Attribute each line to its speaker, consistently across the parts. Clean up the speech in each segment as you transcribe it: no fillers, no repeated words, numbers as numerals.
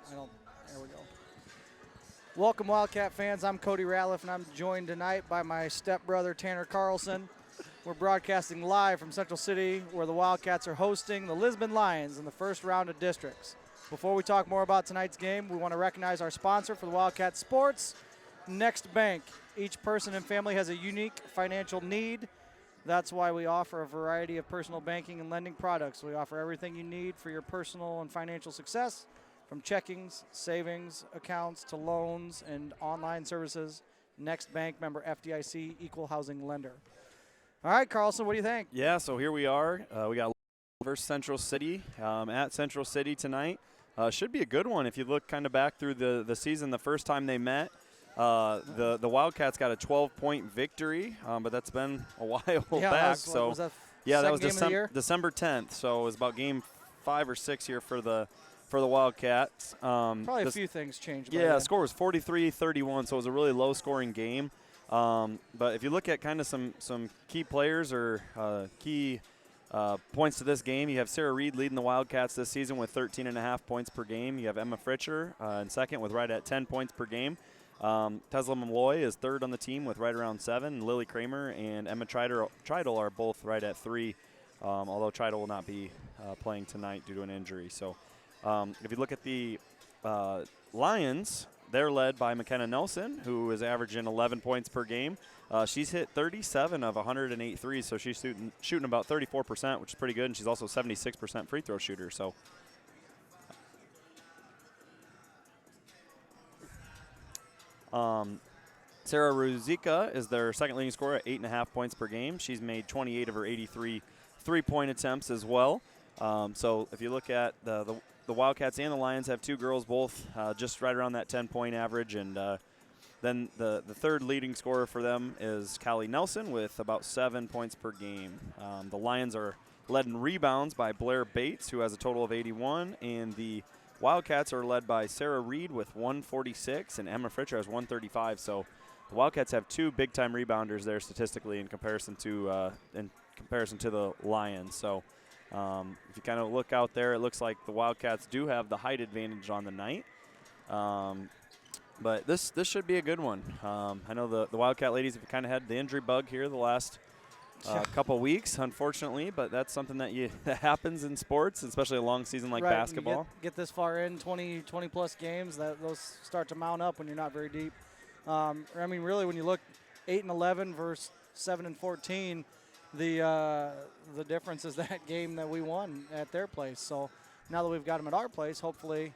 Speaker 1: There we go. Welcome, Wildcat fans. I'm Cody Ratliff, and I'm joined tonight by my stepbrother, Tanner Carlson. We're broadcasting live from Central City, where the Wildcats are hosting the Lisbon Lions in the first round of districts. Before we talk more about tonight's game, we want to recognize our sponsor for the Wildcat Sports, Next Bank. Each person and family has a unique financial need. That's why we offer a variety of personal banking and lending products. We offer everything you need for your personal and financial success, from checkings, savings accounts, to loans and online services. Next Bank, member FDIC, equal housing lender. All right, Carlson, what do you think?
Speaker 2: Yeah, so here we are. We got versus Central City at Central City tonight. Should be a good one. If you look kind of back through the season, the first time they met, the Wildcats got a 12-point victory, but that's been a while back.
Speaker 1: Was that
Speaker 2: was
Speaker 1: December
Speaker 2: 10th. So it was about game 5 or 6 here for the Wildcats.
Speaker 1: Probably a few things changed.
Speaker 2: Yeah, the score was 43-31, so it was a really low-scoring game. But if you look at kind of some key players or key points to this game, you have Sarah Reed leading the Wildcats this season with 13.5 points per game. You have Emma Fritcher in second with right at 10 points per game. Tesla Malloy is third on the team with right around 7. Lily Kramer and Emma Treidel are both right at 3, although Treidel will not be playing tonight due to an injury. So if you look at the Lions, they're led by McKenna Nelson, who is averaging 11 points per game. She's hit 37 of 108 threes, so she's shooting about 34%, which is pretty good, and she's also 76% free throw shooter. So Sarah Ruzika is their second leading scorer at 8.5 points per game. She's made 28 of her 83 three-point attempts as well. So if you look at the Wildcats and the Lions have 2 girls, both just right around that 10-point average. And then the third leading scorer for them is Callie Nelson with about 7 points per game. The Lions are led in rebounds by Blair Bates, who has a total of 81. And the Wildcats are led by Sarah Reed with 146, and Emma Fritcher has 135. So the Wildcats have 2 big-time rebounders there statistically in comparison to the Lions. So if you kind of look out there, it looks like the Wildcats do have the height advantage on the night. But this should be a good one. I know the Wildcat ladies have kind of had the injury bug here the last couple weeks, unfortunately, but that's something that happens in sports, especially a long season like basketball.
Speaker 1: Get this far in, 20-plus games, those start to mount up when you're not very deep. Really, when you look 8-11 versus 7-14, the difference is that game that we won at their place. So now that we've got them at our place, hopefully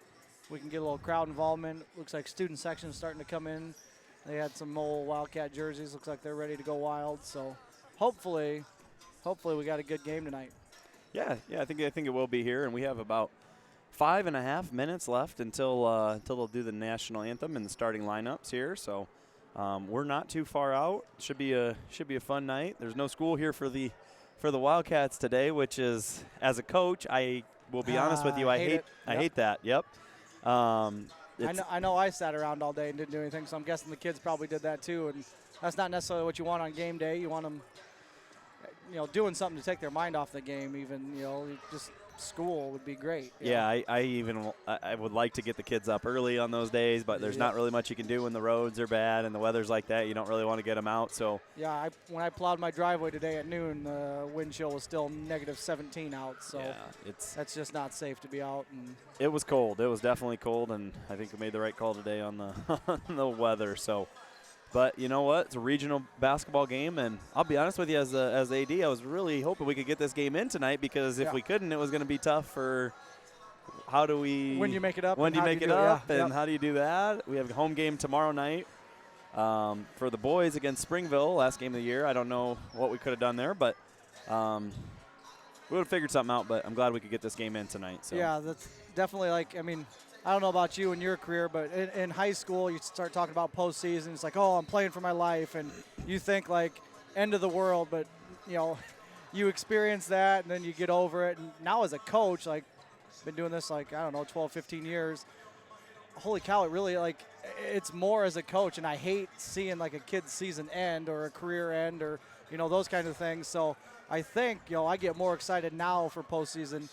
Speaker 1: we can get a little crowd involvement. Looks like student section is starting to come in. They had some old Wildcat jerseys. Looks like they're ready to go wild. So hopefully we got a good game tonight.
Speaker 2: Yeah, I think it will be here, and we have about 5.5 minutes left until they'll do the national anthem and the starting lineups here. So we're not too far out. Should be a fun night. There's no school here for the Wildcats today, which is, as a coach, I will be honest with you, I hate that. Yep.
Speaker 1: I know I sat around all day and didn't do anything, so I'm guessing the kids probably did that too. And that's not necessarily what you want on game day. You want them, doing something to take their mind off the game. Even just school would be great.
Speaker 2: Yeah, I would like to get the kids up early on those days, but there's not really much you can do when the roads are bad and the weather's like that. You don't really want to get them out. So
Speaker 1: yeah, when I plowed my driveway today at noon, the wind chill was still -17 out. So that's just not safe to be out. And
Speaker 2: it was cold. It was definitely cold, and I think we made the right call today on the on the weather. So. But you know what? It's a regional basketball game, and I'll be honest with you, as AD, I was really hoping we could get this game in tonight, because if we couldn't, it was going to be tough for when do you make it up? And how do you do that? We have a home game tomorrow night for the boys against Springville, last game of the year. I don't know what we could have done there, but we would have figured something out. But I'm glad we could get this game in tonight. So.
Speaker 1: Yeah, that's definitely I don't know about you and your career, but in high school, you start talking about postseason. It's like, oh, I'm playing for my life, and you think like end of the world. But you experience that, and then you get over it. And now as a coach, been doing this 12, 15 years. Holy cow! It really it's more as a coach, and I hate seeing a kid's season end or a career end or those kinds of things. So I think I get more excited now for postseason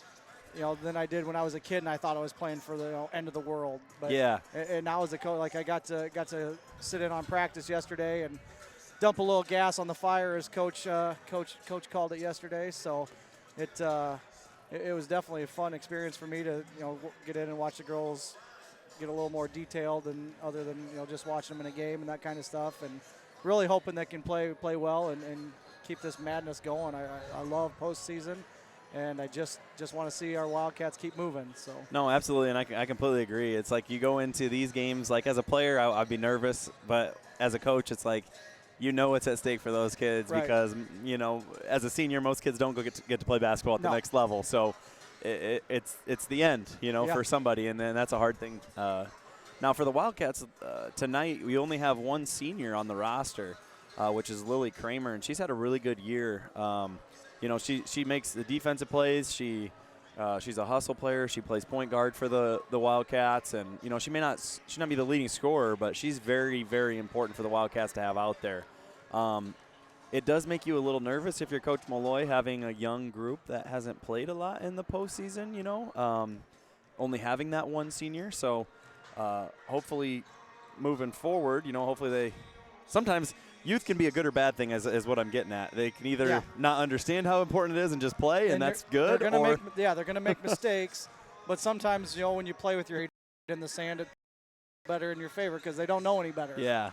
Speaker 1: than I did when I was a kid, and I thought I was playing for the end of the world. But
Speaker 2: Yeah.
Speaker 1: And now as a coach, like I got to sit in on practice yesterday and dump a little gas on the fire, as coach called it yesterday. So it was definitely a fun experience for me to get in and watch the girls get a little more detailed and other than just watching them in a game and that kind of stuff, and really hoping they can play well and keep this madness going. I love postseason, and I just want to see our Wildcats keep moving. So
Speaker 2: No, absolutely, and I completely agree. It's like you go into these games, like as a player, I'd be nervous, but as a coach, it's like what's at stake for those kids,
Speaker 1: right.
Speaker 2: because as a senior, most kids don't get to play basketball at the next level. So it's the end, for somebody, and then that's a hard thing. Now for the Wildcats tonight, we only have one senior on the roster, which is Lily Kramer, and she's had a really good year. She makes the defensive plays. She's a hustle player. She plays point guard for the Wildcats, and she may not be the leading scorer, but she's very, very important for the Wildcats to have out there. It does make you a little nervous if you're Coach Malloy, having a young group that hasn't played a lot in the postseason. Only having that one senior. So hopefully, moving forward, hopefully sometimes youth can be a good or bad thing, is what I'm getting at. They can either not understand how important it is and just play, and that's good.
Speaker 1: They're going to make mistakes, but sometimes when you play with your head in the sand, it's better in your favor because they don't know any better.
Speaker 2: Yeah.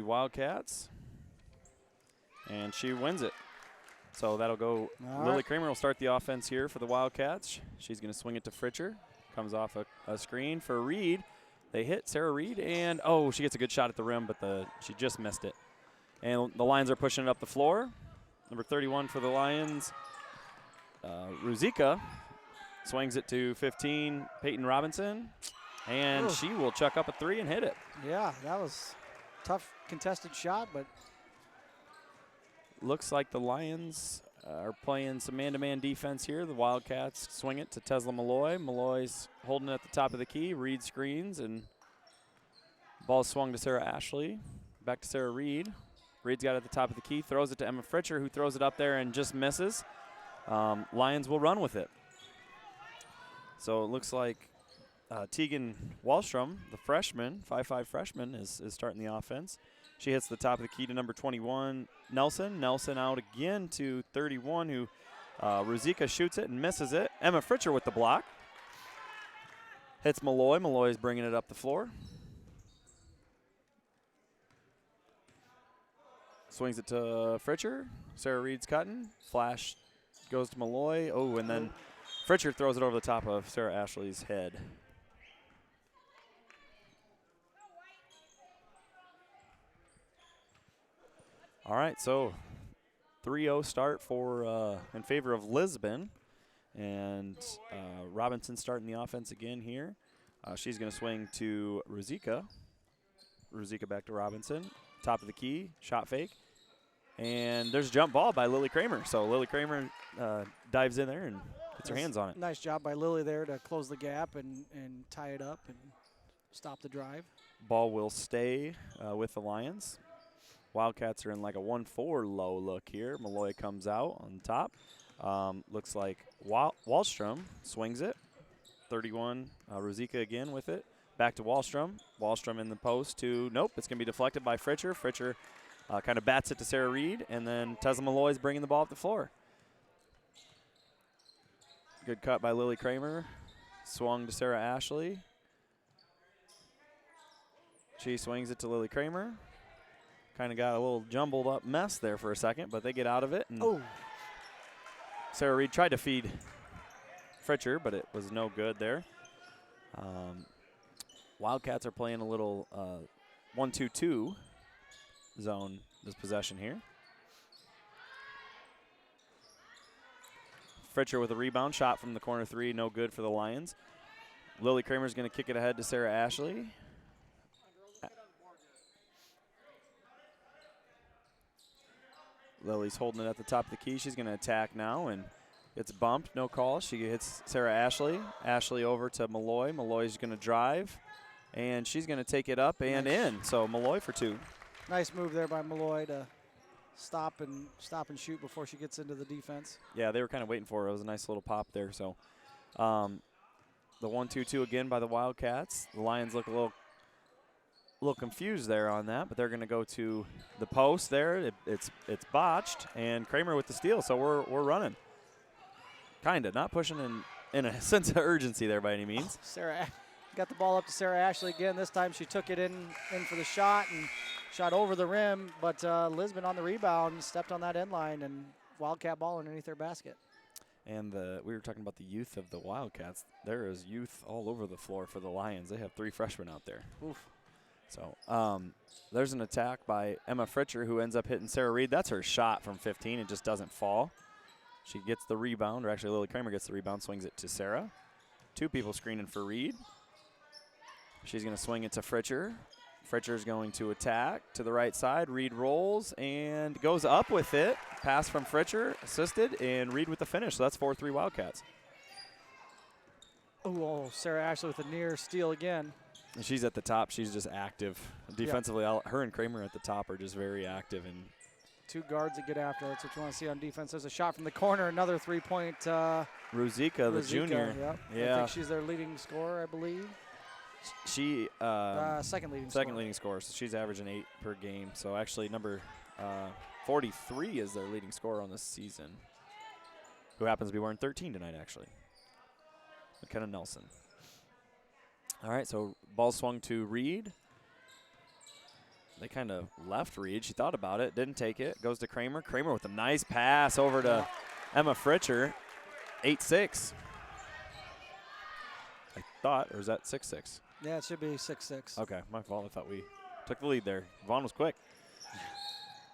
Speaker 2: Wildcats, and she wins it. So that'll go. Lily Kramer will start the offense here for the Wildcats. She's going to swing it to Fritcher. Comes off a screen for Reed. They hit Sarah Reed, and she gets a good shot at the rim, but she just missed it. And the Lions are pushing it up the floor. Number 31 for the Lions, Ruzika, swings it to 15, Peyton Robinson, and she will chuck up a three and hit it.
Speaker 1: Yeah, that was tough contested shot, but
Speaker 2: looks like the Lions are playing some man-to-man defense here. The Wildcats swing it to Tesla Malloy. Malloy's holding it at the top of the key. Reed screens, and ball swung to Sarah Ashley. Back to Sarah Reed. Reed's got it at the top of the key, throws it to Emma Fritcher, who throws it up there and just misses. Lions will run with it. So it looks like Tegan Wallstrom, the freshman, 5'5" freshman, is starting the offense. She hits the top of the key to number 21, Nelson. Nelson out again to 31, who Ruzika shoots it and misses it. Emma Fritcher with the block. Hits Malloy. Malloy's bringing it up the floor. Swings it to Fritcher. Sarah Reed's cutting. Flash goes to Malloy. Oh, and then Fritcher throws it over the top of Sarah Ashley's head. All right, so 3-0 start for in favor of Lisbon, and Robinson starting the offense again here. She's going to swing to Ruzika. Ruzika back to Robinson. Top of the key, shot fake, and there's a jump ball by Lily Kramer. So Lily Kramer dives in there and gets her hands on it.
Speaker 1: Nice job by Lily there to close the gap and tie it up and stop the drive.
Speaker 2: Ball will stay with the Lions. Wildcats are in like a 1-4 low look here. Malloy comes out on top. Looks like Wallstrom swings it. 31, Ruzika again with it. Back to Wallstrom. Wallstrom in the post to, nope, it's going to be deflected by Fritcher. Fritcher kind of bats it to Sarah Reed, and then Tessa Malloy's bringing the ball up the floor. Good cut by Lily Kramer. Swung to Sarah Ashley. She swings it to Lily Kramer. Kind of got a little jumbled up mess there for a second, but they get out of it. And Sarah Reed tried to feed Fritcher, but it was no good there. Wildcats are playing a little 1-2-2 zone this possession here. Fritcher with a rebound shot from the corner three, no good for the Lions. Lily Kramer's going to kick it ahead to Sarah Ashley. Lily's holding it at the top of the key. She's going to attack now and gets bumped, no call. She hits Sarah Ashley. Ashley over to Malloy. Malloy's going to drive, and she's going to take it up and in. So Malloy for two.
Speaker 1: Nice move there by Malloy to stop and shoot before she gets into the defense.
Speaker 2: Yeah, they were kind of waiting for her. It was a nice little pop there. So the 1-2-2 again by the Wildcats. The Lions look a little confused there on that, but they're going to go to the post there. It's botched, and Kramer with the steal. So we're running. Kind of, not pushing in a sense of urgency there by any means.
Speaker 1: Sarah got the ball up to Sarah Ashley again. This time she took it in for the shot and shot over the rim, but Lisbon on the rebound stepped on that end line, and Wildcat ball underneath their basket.
Speaker 2: And we were talking about the youth of the Wildcats. There is youth all over the floor for the Lions. They have 3 freshmen out there.
Speaker 1: Oof.
Speaker 2: So there's an attack by Emma Fritcher, who ends up hitting Sarah Reed. That's her shot from 15. It just doesn't fall. She gets the rebound, or actually Lily Kramer gets the rebound, swings it to Sarah. 2 people screening for Reed. She's going to swing it to Fritcher. Fritcher's going to attack to the right side. Reed rolls and goes up with it. Pass from Fritcher, assisted, and Reed with the finish. So that's 4-3 Wildcats.
Speaker 1: Oh, Sarah Ashley with a near steal again.
Speaker 2: And she's at the top. She's just active. Defensively, her and Kramer at the top are just very active. And
Speaker 1: 2 guards that get after. That's what you want to see on defense. There's a shot from the corner. Another 3-point.
Speaker 2: Ruzika, the junior.
Speaker 1: Yep.
Speaker 2: Yeah.
Speaker 1: I think she's their leading scorer, I believe.
Speaker 2: She
Speaker 1: second leading
Speaker 2: scorer. So she's averaging 8 per game. So actually number 43 is their leading scorer on this season, who happens to be wearing 13 tonight, actually. McKenna Nelson. All right, so ball swung to Reed. They kind of left Reed. She thought about it, didn't take it. Goes to Kramer. Kramer with a nice pass over to Emma Fritcher. 8-6. I thought, or is that 6-6?
Speaker 1: Yeah, it should be 6-6.
Speaker 2: Okay, my fault. I thought we took the lead there. Vaughn was quick.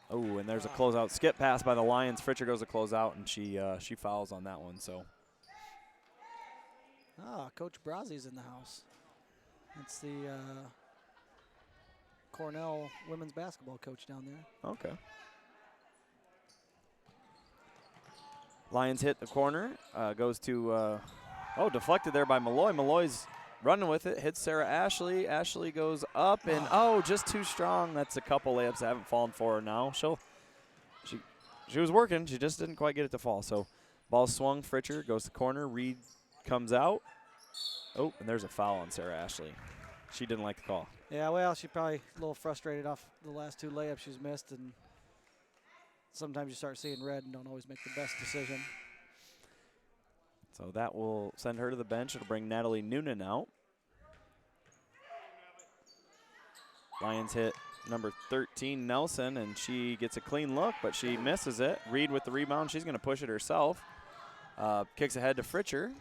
Speaker 2: Oh, and there's a closeout. Skip pass by the Lions. Fritcher goes to close out, and she fouls on that one. So.
Speaker 1: Coach Brazzi's in the house. It's the Cornell women's basketball coach down there.
Speaker 2: Okay. Lions hit the corner. Goes to, deflected there by Malloy. Malloy's running with it. Hits Sarah Ashley. Ashley goes up and, just too strong. That's a couple layups that haven't fallen for her now. She was working. She just didn't quite get it to fall. So ball swung. Fritcher goes to corner. Reed comes out. Oh, and there's a foul on Sarah Ashley. She didn't like the call.
Speaker 1: Yeah, well, she's probably a little frustrated off the last 2 layups she's missed, and sometimes you start seeing red and don't always make the best decision.
Speaker 2: So that will send her to the bench. It'll bring Natalie Noonan out. Lions hit number 13, Nelson, and she gets a clean look, but she misses it. Reed with the rebound. She's going to push it herself. Kicks ahead to Fritcher.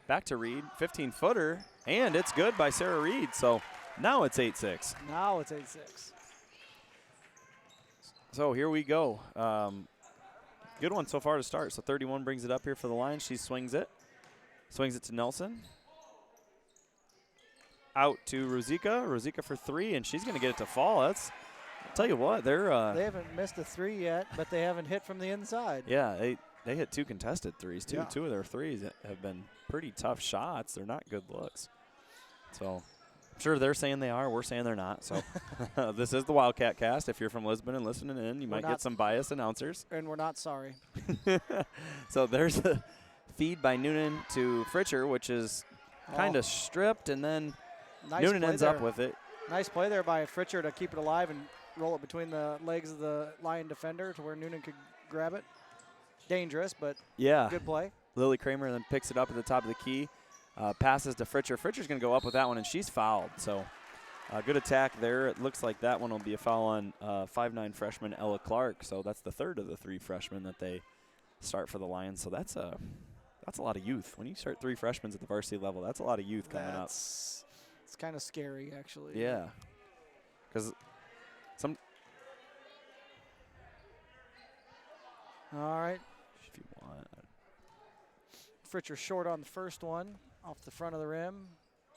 Speaker 2: Back to Reed, 15-footer, and it's good by Sarah Reed. So now it's 8-6.
Speaker 1: Now it's 8-6.
Speaker 2: So here we go. Good one so far to start. So 31 brings it up here for the Lions. She swings it. Swings it to Nelson. Out to Ruzika. Ruzika for 3, and she's going to get it to fall. I'll tell you what, they
Speaker 1: haven't missed a 3 yet, but they haven't hit from the inside.
Speaker 2: Yeah, they hit 2 contested threes, too. Yeah. 2 of their threes have been pretty tough shots. They're not good looks. So I'm sure they're saying they are. We're saying they're not. So this is the Wildcat Cast. If you're from Lisbon and listening in, you might get some biased announcers.
Speaker 1: And we're not sorry.
Speaker 2: So there's a feed by Noonan to Fritcher, which is kind of stripped, and then Noonan ends up with it.
Speaker 1: Nice play there by Fritcher to keep it alive and roll it between the legs of the Lion defender to where Noonan could grab it. Dangerous, but good play.
Speaker 2: Lily Kramer then picks it up at the top of the key, passes to Fritcher. Fritcher's going to go up with that one, and she's fouled. So good attack there. It looks like that one will be a foul on 5'9" freshman Ella Clark. So that's the 3rd of the 3 freshmen that they start for the Lions. So that's That's a lot of youth. When you start 3 freshmen at the varsity level, that's a lot of youth coming up.
Speaker 1: It's kind of scary, actually.
Speaker 2: Yeah. Because some.
Speaker 1: All right.
Speaker 2: If you want.
Speaker 1: Fritcher short on the first one, off the front of the rim.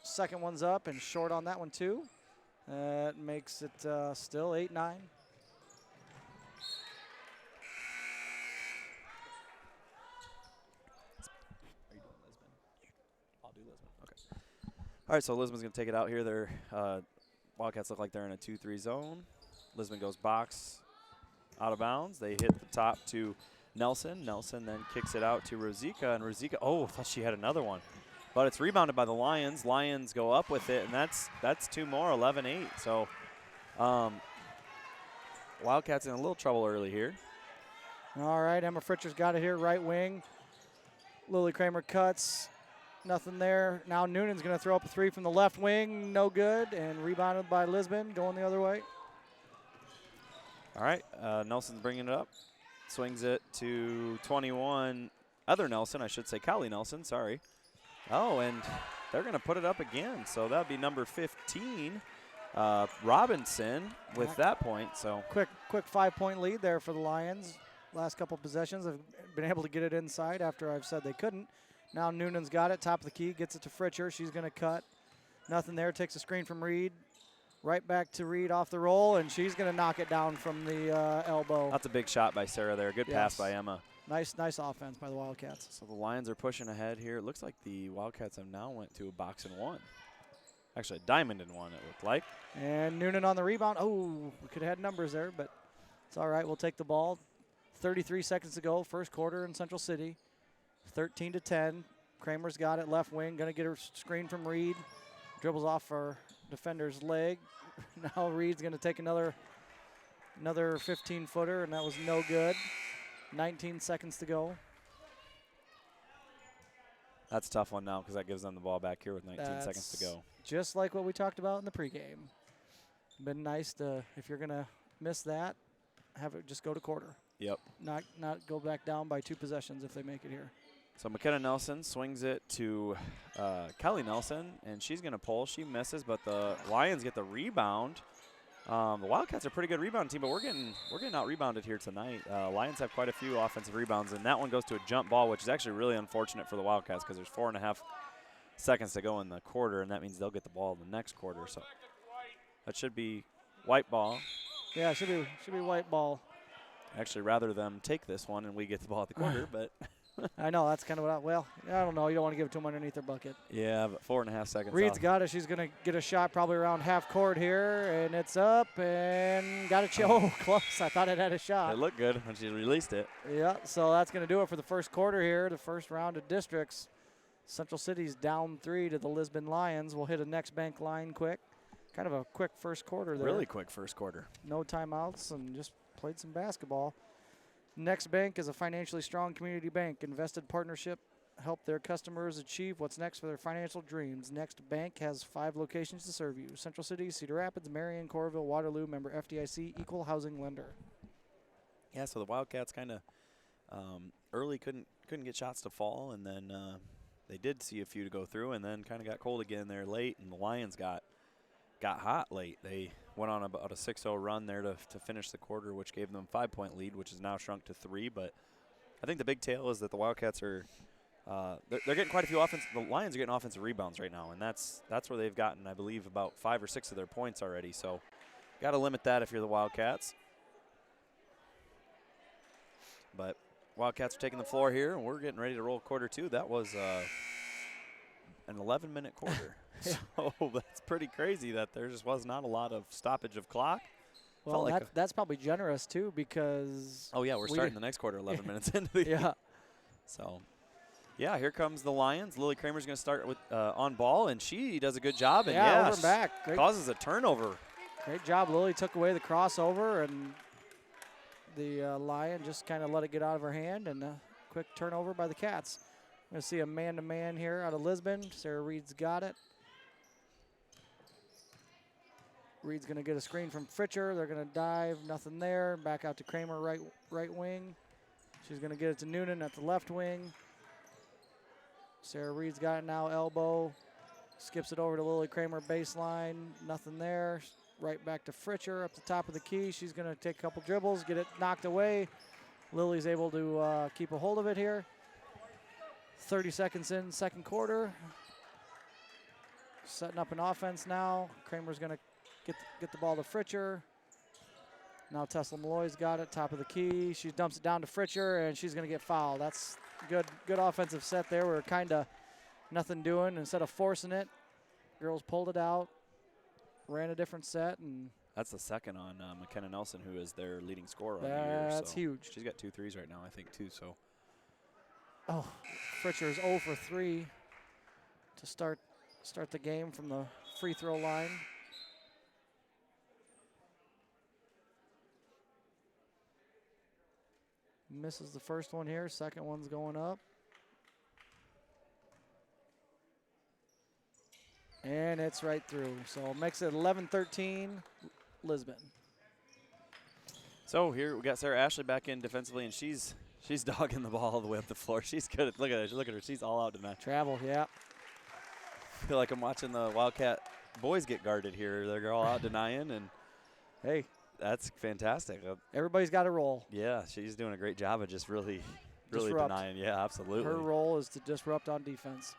Speaker 1: Second one's up and short on that one too. That makes it still 8-9.
Speaker 2: Are you doing Lisbon? I'll do Lisbon. Okay. All right, so Lisbon's going to take it out here. Their Wildcats look like they're in a 2-3 zone. Lisbon goes box out of bounds. They hit the top to Nelson. Nelson then kicks it out to Rosica, and Rosica, oh, I thought she had another one. But it's rebounded by the Lions. Lions go up with it, and that's 2 more, 11-8. So Wildcats in a little trouble early here.
Speaker 1: All right, Emma Fritcher's got it here, right wing. Lily Kramer cuts, nothing there. Now Noonan's going to throw up a 3 from the left wing, no good, and rebounded by Lisbon, going the other way.
Speaker 2: All right, Nelson's bringing it up. Swings it to 21. Other Nelson, I should say, Callie Nelson, sorry. Oh, and they're going to put it up again. So that would be number 15, Robinson, with that point. So
Speaker 1: quick 5-point lead there for the Lions. Last couple possessions have been able to get it inside after I've said they couldn't. Now Noonan's got it, top of the key, gets it to Fritcher. She's going to cut. Nothing there, takes a screen from Reed. Right back to Reed off the roll, and she's going to knock it down from the elbow.
Speaker 2: That's a big shot by Sarah there. Good pass by Emma.
Speaker 1: Nice offense by the Wildcats.
Speaker 2: So the Lions are pushing ahead here. It looks like the Wildcats have now went to a box and 1. Actually, a diamond and 1, it looked like.
Speaker 1: And Noonan on the rebound. Oh, we could have had numbers there, but it's all right. We'll take the ball. 33 seconds to go, first quarter in Central City. 13-10. Kramer's got it, left wing. Going to get her screen from Reed. Dribbles off her defender's leg. Now Reed's going to take another 15-footer, and that was no good. 19 seconds to go.
Speaker 2: That's a tough one now because that gives them the ball back here with 19 seconds to go.
Speaker 1: Just like what we talked about in the pregame. Been nice to, if you're going to miss that, have it just go to quarter.
Speaker 2: Yep.
Speaker 1: Not go back down by 2 possessions if they make it here.
Speaker 2: So McKenna Nelson swings it to Kelly Nelson, and she's going to pull. She misses, but the Lions get the rebound. The Wildcats are a pretty good rebound team, but we're getting out-rebounded here tonight. Lions have quite a few offensive rebounds, and that one goes to a jump ball, which is actually really unfortunate for the Wildcats because there's 4.5 seconds to go in the quarter, and that means they'll get the ball in the next quarter. So that should be white ball.
Speaker 1: Yeah, it should be white ball.
Speaker 2: Actually, rather them take this one and we get the ball at the quarter, but
Speaker 1: I know that's kind of what I don't know. You don't want to give it to them underneath their bucket.
Speaker 2: Yeah, but 4.5 seconds.
Speaker 1: Reed's got it. She's going to get a shot probably around half court here, and it's up and got it. Oh, close. I thought it had a shot.
Speaker 2: It looked good when she released it.
Speaker 1: Yeah, so that's going to do it for the first quarter here, the first round of districts. Central City's down 3 to the Lisbon Lions. We'll hit a next bank line quick. Kind of a quick first quarter there.
Speaker 2: Really quick first quarter.
Speaker 1: No timeouts and just played some basketball. Next Bank is a financially strong community bank. Invested partnership help their customers achieve what's next for their financial dreams. Next Bank has 5 locations to serve you. Central City, Cedar Rapids, Marion, Coralville, Waterloo, member FDIC, equal housing lender.
Speaker 2: Yeah, so the Wildcats kind of early couldn't get shots to fall, and then they did see a few to go through, and then kind of got cold again there late, and the Lions got hot late. They went on about a 6-0 run there to finish the quarter, which gave them a 5-point lead, which is now shrunk to 3. But I think the big tale is that the Wildcats are they're getting quite a few offense. The Lions are getting offensive rebounds right now, and that's where they've gotten, I believe, about 5 or 6 of their points already. So got to limit that if you're the Wildcats. But Wildcats are taking the floor here, and we're getting ready to roll quarter 2. That was an 11-minute quarter. So that's pretty crazy that there just was not a lot of stoppage of clock.
Speaker 1: Well, that's probably generous, too, because
Speaker 2: – oh, yeah, we're starting the next quarter 11 minutes into the game.
Speaker 1: Yeah.
Speaker 2: So, yeah, here comes the Lions. Lily Kramer's going to start with on ball, and she does a good job. And
Speaker 1: yeah, over and back. Great.
Speaker 2: Causes a turnover.
Speaker 1: Great job. Lily took away the crossover, and the Lion just kind of let it get out of her hand, and a quick turnover by the Cats. We're going to see a man-to-man here out of Lisbon. Sarah Reed's got it. Reed's going to get a screen from Fritcher. They're going to dive. Nothing there. Back out to Kramer, right wing. She's going to get it to Noonan at the left wing. Sarah Reed's got it now, elbow. Skips it over to Lily Kramer baseline. Nothing there. Right back to Fritcher up the top of the key. She's going to take a couple dribbles, get it knocked away. Lily's able to keep a hold of it here. 30 seconds in, second quarter. Setting up an offense now. Kramer's going to get the ball to Fritcher. Now Tesla Malloy's got it, top of the key. She dumps it down to Fritcher, and she's going to get fouled. That's good offensive set there. We're kind of nothing doing. Instead of forcing it, girls pulled it out, ran a different set, and
Speaker 2: that's the second on McKenna Nelson, who is their leading scorer on the year.
Speaker 1: That's huge.
Speaker 2: She's got 2 threes right now, I think, too. So.
Speaker 1: Oh, Fritcher is 0 for 3 to start the game from the free throw line. Misses the first one here. Second one's going up. And it's right through. So makes it 11-13, Lisbon.
Speaker 2: So here we got Sarah Ashley back in defensively, and she's dogging the ball all the way up the floor. She's good at, look at her. She's all out tonight.
Speaker 1: Travel, yeah.
Speaker 2: I feel like I'm watching the Wildcat boys get guarded here. They're all out denying, and
Speaker 1: hey,
Speaker 2: that's fantastic.
Speaker 1: Everybody's got a role.
Speaker 2: Yeah, she's doing a great job of just really
Speaker 1: Disrupt.
Speaker 2: denying. Yeah, absolutely.
Speaker 1: Her role is to disrupt on defense.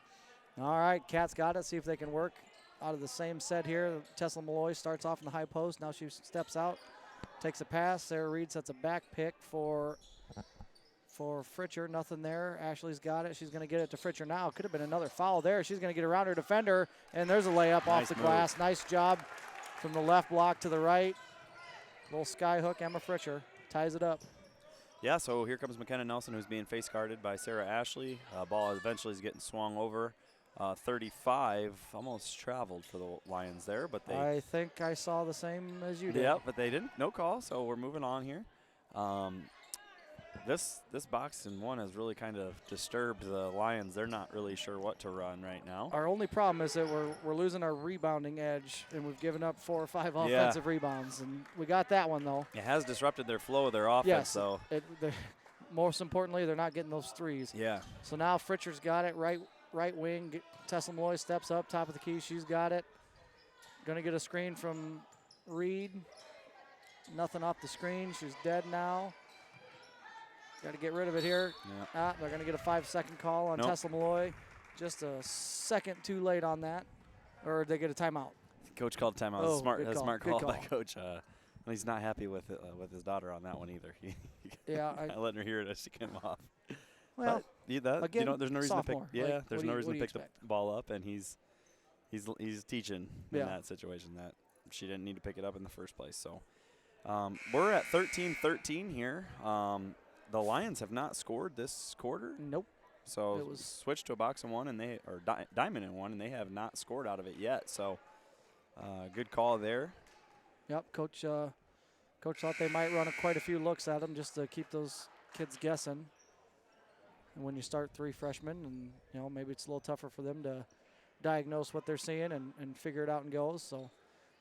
Speaker 1: All right, Cats got it. See if they can work out of the same set here. Tesla Malloy starts off in the high post. Now she steps out, takes a pass. Sarah Reed sets a back pick for Fritcher. Nothing there. Ashley's got it. She's going to get it to Fritcher now. Could have been another foul there. She's going to get around her defender, and there's a layup off the glass. Nice job from the left block to the right. Little sky hook. Emma Fritcher ties it up.
Speaker 2: Yeah, so here comes McKenna Nelson, who's being face guarded by Sarah Ashley. Ball eventually is getting swung over. 35 almost traveled for the Lions there, but they.
Speaker 1: I think I saw the same as you did.
Speaker 2: Yeah, but they didn't. No call, so we're moving on here. This box and one has really kind of disturbed the Lions. They're not really sure what to run right now.
Speaker 1: Our only problem is that we're losing our rebounding edge, and we've given up 4 or 5 offensive rebounds, and we got that one though.
Speaker 2: It has disrupted their flow of their offense,
Speaker 1: yes,
Speaker 2: though.
Speaker 1: Most importantly, they're not getting those threes.
Speaker 2: Yeah.
Speaker 1: So now Fritcher's got it, right wing. Tessa Malloy steps up, top of the key. She's got it. Going to get a screen from Reed. Nothing off the screen. She's dead now. Got to get rid of it here.
Speaker 2: Yeah.
Speaker 1: They're going to get a 5-second call on Tessa Malloy. Just a second too late on that. Or they get a timeout.
Speaker 2: Coach called a timeout.
Speaker 1: Oh,
Speaker 2: Smart call by Coach. He's not happy with his daughter on that one either.
Speaker 1: Yeah.
Speaker 2: I letting her hear it as she came off.
Speaker 1: Well,
Speaker 2: again, there's no reason to pick.
Speaker 1: sophomore.
Speaker 2: Yeah,
Speaker 1: Like,
Speaker 2: there's no reason to pick
Speaker 1: expect?
Speaker 2: the ball up, and he's teaching in
Speaker 1: Yeah.
Speaker 2: that situation that she didn't need to pick it up in the first place. So we're at 13-13 here. The Lions have not scored this quarter.
Speaker 1: Nope.
Speaker 2: So
Speaker 1: It was
Speaker 2: switched to a box and one, and diamond and one, and they have not scored out of it yet. So good call there.
Speaker 1: Yep, Coach thought they might run quite a few looks at them just to keep those kids guessing. And when you start 3 freshmen, and maybe it's a little tougher for them to diagnose what they're seeing and figure it out and go. So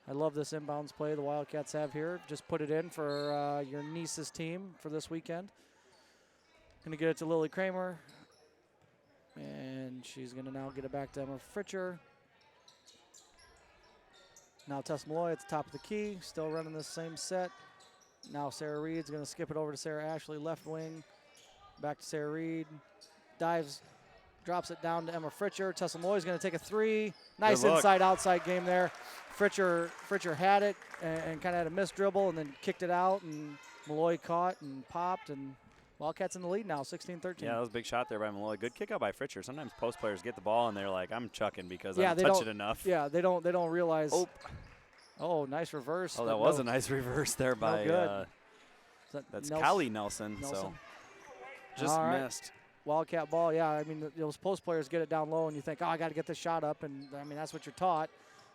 Speaker 1: I love this inbounds play the Wildcats have here. Just put it in for your niece's team for this weekend. Going to get it to Lily Kramer. And she's going to now get it back to Emma Fritcher. Now Tess Malloy at the top of the key, still running the same set. Now Sarah Reed's going to skip it over to Sarah Ashley, left wing. Back to Sarah Reed. Dives, drops it down to Emma Fritcher. Tessa Malloy's going to take a 3. Nice inside-outside game there. Fritcher had it and kind of had a missed dribble and then kicked it out, and Malloy caught and popped, and Wildcats in the lead now, 16-13.
Speaker 2: Yeah, that was a big shot there by Malloy. Good kick out by Fritcher. Sometimes post players get the ball and they're like, I'm chucking because I don't touch it enough.
Speaker 1: Yeah, they don't realize. Oh, nice reverse.
Speaker 2: Oh, that was a nice reverse there by that's Callie Nelson. So just missed.
Speaker 1: Wildcat ball, yeah. I mean, those post players get it down low and you think, I got to get this shot up. And, I mean, that's what you're taught.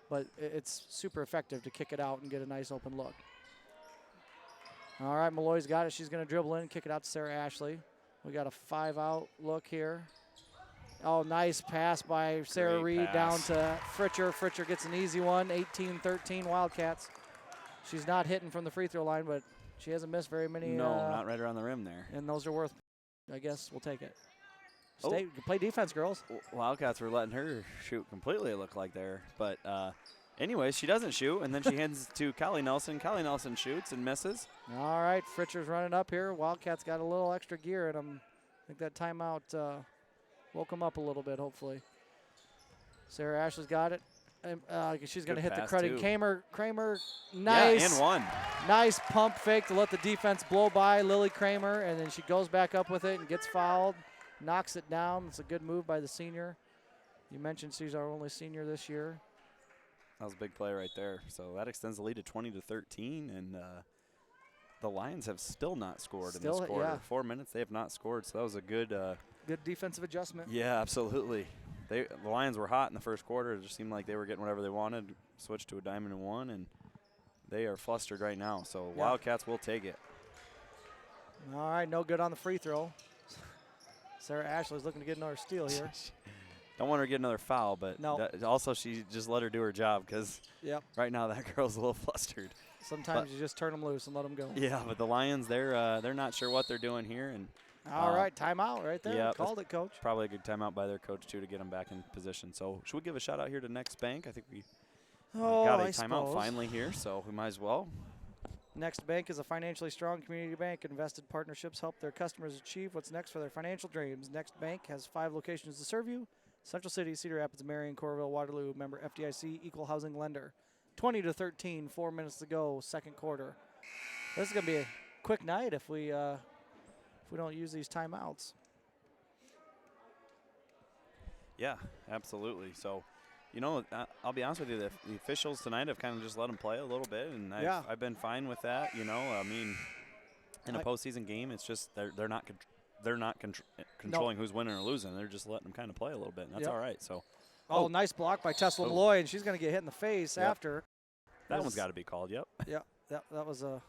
Speaker 1: But it's super effective to kick it out and get a nice open look. All right, Malloy's got it. She's going to dribble in, kick it out to Sarah Ashley. We got a 5-out look here. Oh, nice pass by Sarah Reed down to Fritcher. Fritcher gets an easy one, 18-13 Wildcats. She's not hitting from the free throw line, but she hasn't missed very many.
Speaker 2: No, not right around the rim there.
Speaker 1: And those are worth, I guess we'll take it. play defense, girls.
Speaker 2: Wildcats were letting her shoot completely, it looked like there. But anyways, she doesn't shoot, and then she hands to Callie Nelson. Callie Nelson shoots and misses.
Speaker 1: All right, Fritcher's running up here. Wildcats got a little extra gear in them. I think that timeout woke them up a little bit, hopefully. Sarah Ashley's got it. She's going to hit the credit. Kramer, nice.
Speaker 2: Yeah, and one.
Speaker 1: Nice pump fake to let the defense blow by Lily Kramer, and then she goes back up with it and gets fouled, knocks it down. It's a good move by the senior. You mentioned she's our only senior this year.
Speaker 2: That was a big play right there. So that extends the lead to 20-13, and the Lions have still not scored in this quarter.
Speaker 1: Yeah.
Speaker 2: 4 minutes, they have not scored, so that was a good
Speaker 1: good defensive adjustment.
Speaker 2: Yeah, absolutely. The Lions were hot in the first quarter. It just seemed like they were getting whatever they wanted, switched to a diamond and one, and they are flustered right now. So yeah. Wildcats will take it.
Speaker 1: All right, no good on the free throw. Sarah Ashley's looking to get another steal here.
Speaker 2: Don't want her to get another foul, but
Speaker 1: no.
Speaker 2: Also she just let her do her job because right now that girl's a little flustered.
Speaker 1: Sometimes you just turn them loose and let them go.
Speaker 2: Yeah, but the Lions, they're not sure what they're doing here. And
Speaker 1: all right, timeout right there.
Speaker 2: Yeah,
Speaker 1: called it, Coach.
Speaker 2: Probably a good timeout by their coach, too, to get them back in position. So should we give a shout-out here to Next Bank? I think we got a timeout finally here, so we might as well.
Speaker 1: Next Bank is a financially strong community bank. Invested partnerships help their customers achieve what's next for their financial dreams. Next Bank has 5 locations to serve you: Central City, Cedar Rapids, Marion, Coralville, Waterloo. Member FDIC, equal housing lender. 20-13, 4 minutes to go, second quarter. This is going to be a quick night if we don't use these timeouts.
Speaker 2: Yeah, absolutely. So, I'll be honest with you, the officials tonight have kind of just let them play a little bit, and I've been fine with that. I mean, in a postseason game, it's just they're not controlling who's winning or losing. They're just letting them kind of play a little bit, and that's all right. So,
Speaker 1: nice block by Tesla Malloy, and she's going to get hit in the face after.
Speaker 2: That one's got to be called. Yep.
Speaker 1: Yeah, that was a.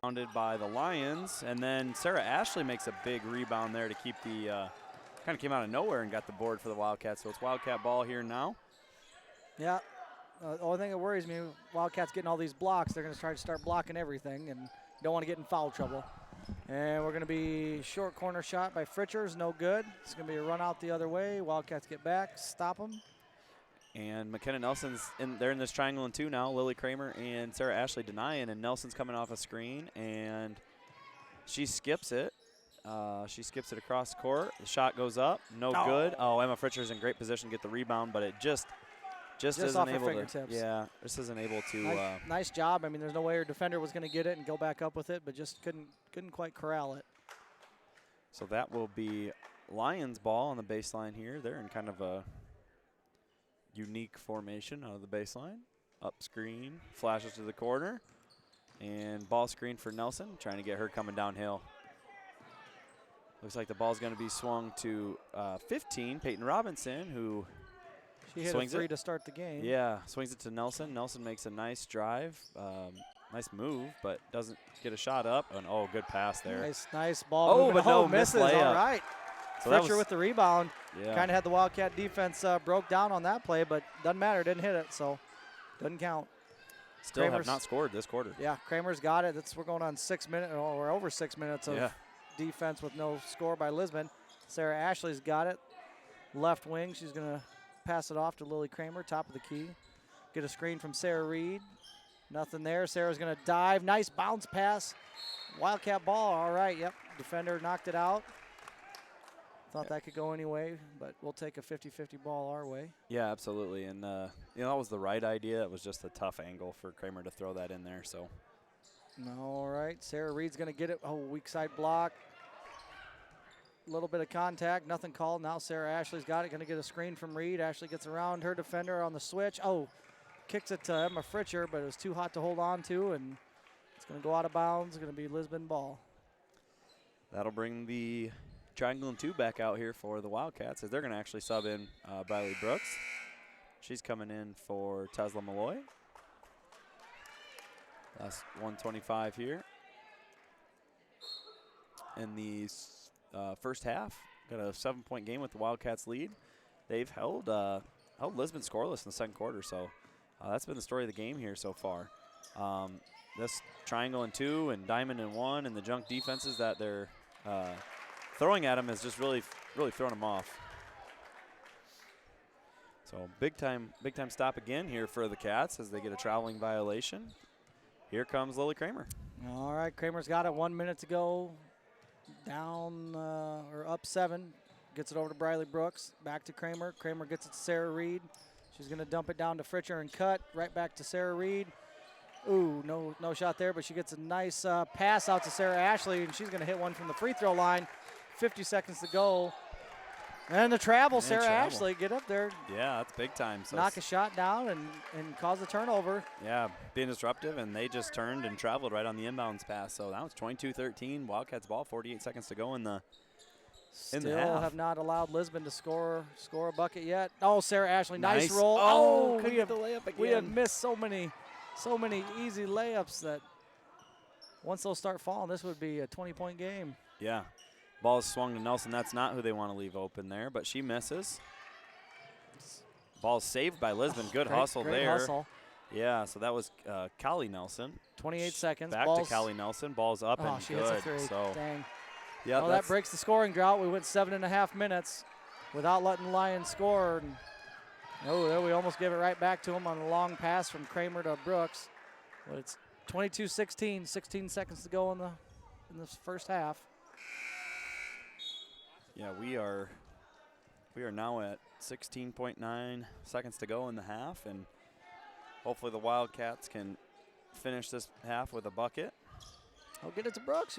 Speaker 2: Rounded by the Lions, and then Sarah Ashley makes a big rebound there to keep the kind of came out of nowhere and got the board for the Wildcats. So it's Wildcat ball here now.
Speaker 1: Yeah, the only thing that worries me, Wildcats getting all these blocks, they're going to try to start blocking everything, and don't want to get in foul trouble. And we're going to be short corner shot by Fritchers, no good. It's going to be a run out the other way. Wildcats get back, stop them.
Speaker 2: And McKenna Nelson's they're in this triangle in 2 now. Lily Kramer and Sarah Ashley denying, and Nelson's coming off a screen, and she skips it. She skips it across the court. The shot goes up, no good. Oh, Emma Fritcher's in great position to get the rebound, but it just isn't able to. Yeah, just isn't able to.
Speaker 1: Nice job. I mean, there's no way her defender was going to get it and go back up with it, but just couldn't quite corral it.
Speaker 2: So that will be Lions ball on the baseline here. They're in kind of a unique formation out of the baseline. Up screen, flashes to the corner, and ball screen for Nelson, trying to get her coming downhill. Looks like the ball's going to be swung to 15, Peyton Robinson, who
Speaker 1: she hit
Speaker 2: swings
Speaker 1: a 3
Speaker 2: it
Speaker 1: to start the game.
Speaker 2: Yeah, swings it to Nelson. Nelson makes a nice drive, nice move, but doesn't get a shot up. And good pass there.
Speaker 1: Nice ball.
Speaker 2: But no,
Speaker 1: misses.
Speaker 2: All
Speaker 1: right. So Fletcher with the rebound.
Speaker 2: Yeah.
Speaker 1: Kind of had the Wildcat defense broke down on that play, but doesn't matter. Didn't hit it, so doesn't count.
Speaker 2: Still have not scored this quarter.
Speaker 1: Yeah, Kramer's got it. We're going on 6 minutes, or we're over 6 minutes of defense with no score by Lisbon. Sarah Ashley's got it. Left wing. She's going to pass it off to Lily Kramer, top of the key. Get a screen from Sarah Reed. Nothing there. Sarah's going to dive. Nice bounce pass. Wildcat ball. All right, yep. Defender knocked it out. Thought that could go any way, but we'll take a 50-50 ball our way.
Speaker 2: Yeah, absolutely. And, that was the right idea. It was just a tough angle for Kramer to throw that in there. So.
Speaker 1: All right, Sarah Reed's going to get it. Weak side block. A little bit of contact, nothing called. Now Sarah Ashley's got it, going to get a screen from Reed. Ashley gets around her defender on the switch. Kicks it to Emma Fritcher, but it was too hot to hold on to, and it's going to go out of bounds. It's going to be Lisbon ball.
Speaker 2: That'll bring the triangle and 2 back out here for the Wildcats, as they're going to actually sub in Briley Brooks. She's coming in for Tesla Malloy. Last 125 here. In the first half, got a 7-point game with the Wildcats lead. They've held Lisbon scoreless in the second quarter, so that's been the story of the game here so far. This triangle and 2 and diamond and 1 and the junk defenses that they're throwing at them has just really really thrown them off. So big time stop again here for the Cats as they get a traveling violation. Here comes Lily Kramer.
Speaker 1: All right, Kramer's got it. 1 minute to go. Down or up 7. Gets it over to Briley Brooks. Back to Kramer. Kramer gets it to Sarah Reed. She's going to dump it down to Fritcher and cut. Right back to Sarah Reed. Ooh, no shot there, but she gets a nice pass out to Sarah Ashley, and she's going to hit one from the free throw line. 50 seconds to go. And the travel, Sarah Ashley, get up there.
Speaker 2: Yeah, that's big time. So
Speaker 1: knock a shot down and cause a turnover.
Speaker 2: Yeah, being disruptive, and they just turned and traveled right on the inbounds pass. So that was 22-13, Wildcats ball, 48 seconds to go in the
Speaker 1: Still have not allowed Lisbon to score a bucket yet. Oh, Sarah Ashley, nice roll.
Speaker 2: Oh,
Speaker 1: we
Speaker 2: couldn't get the layup again.
Speaker 1: We have missed so many easy layups that once those start falling, this would be a 20-point game.
Speaker 2: Yeah. Ball is swung to Nelson. That's not who they want to leave open there, but she misses. Ball saved by Lisbon. Good hustle
Speaker 1: great
Speaker 2: there.
Speaker 1: Hustle.
Speaker 2: Yeah, so that was Callie Nelson.
Speaker 1: 28 seconds.
Speaker 2: Back to Callie Nelson. Ball's up and
Speaker 1: she
Speaker 2: good.
Speaker 1: Hits a three.
Speaker 2: So,
Speaker 1: dang.
Speaker 2: Yeah,
Speaker 1: well, that breaks the scoring drought. We went 7.5 minutes without letting Lions score. And, there we almost gave it right back to them on a long pass from Kramer to Brooks. But it's 22-16, 16 seconds to go in the first half.
Speaker 2: Yeah, we are now at 16.9 seconds to go in the half, and hopefully the Wildcats can finish this half with a bucket.
Speaker 1: I'll get it to Brooks.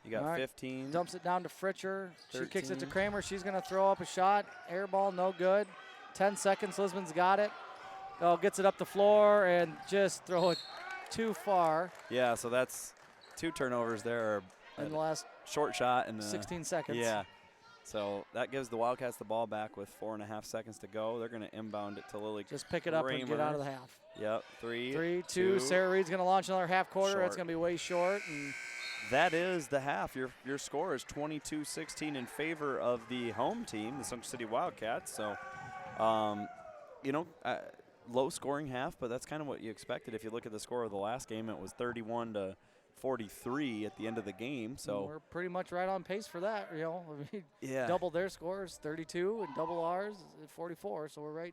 Speaker 2: You got 15.
Speaker 1: Dumps it down to Fritcher.
Speaker 2: 13.
Speaker 1: She kicks it to Kramer. She's going to throw up a shot. Air ball, no good. 10 seconds. Lisbon's got it. Oh, gets it up the floor and just throw it too far.
Speaker 2: Yeah, so that's 2 turnovers there.
Speaker 1: In the last
Speaker 2: short shot and
Speaker 1: 16 seconds.
Speaker 2: Yeah. So that gives the Wildcats the ball back with 4.5 seconds to go. They're going to inbound it to Lily.
Speaker 1: Just pick it up and get out of the half.
Speaker 2: Yep. 3,
Speaker 1: 2. Sarah Reed's going to launch another half quarter.
Speaker 2: Short.
Speaker 1: It's going to be way short. And
Speaker 2: that is the half. Your score is 22-16 in favor of the home team, the Central City Wildcats. So, low scoring half, but that's kind of what you expected. If you look at the score of the last game, it was 31-43 at the end of the game. So
Speaker 1: we're pretty much right on pace for that.
Speaker 2: Yeah.
Speaker 1: Double their scores, 32, and double ours at 44. So we're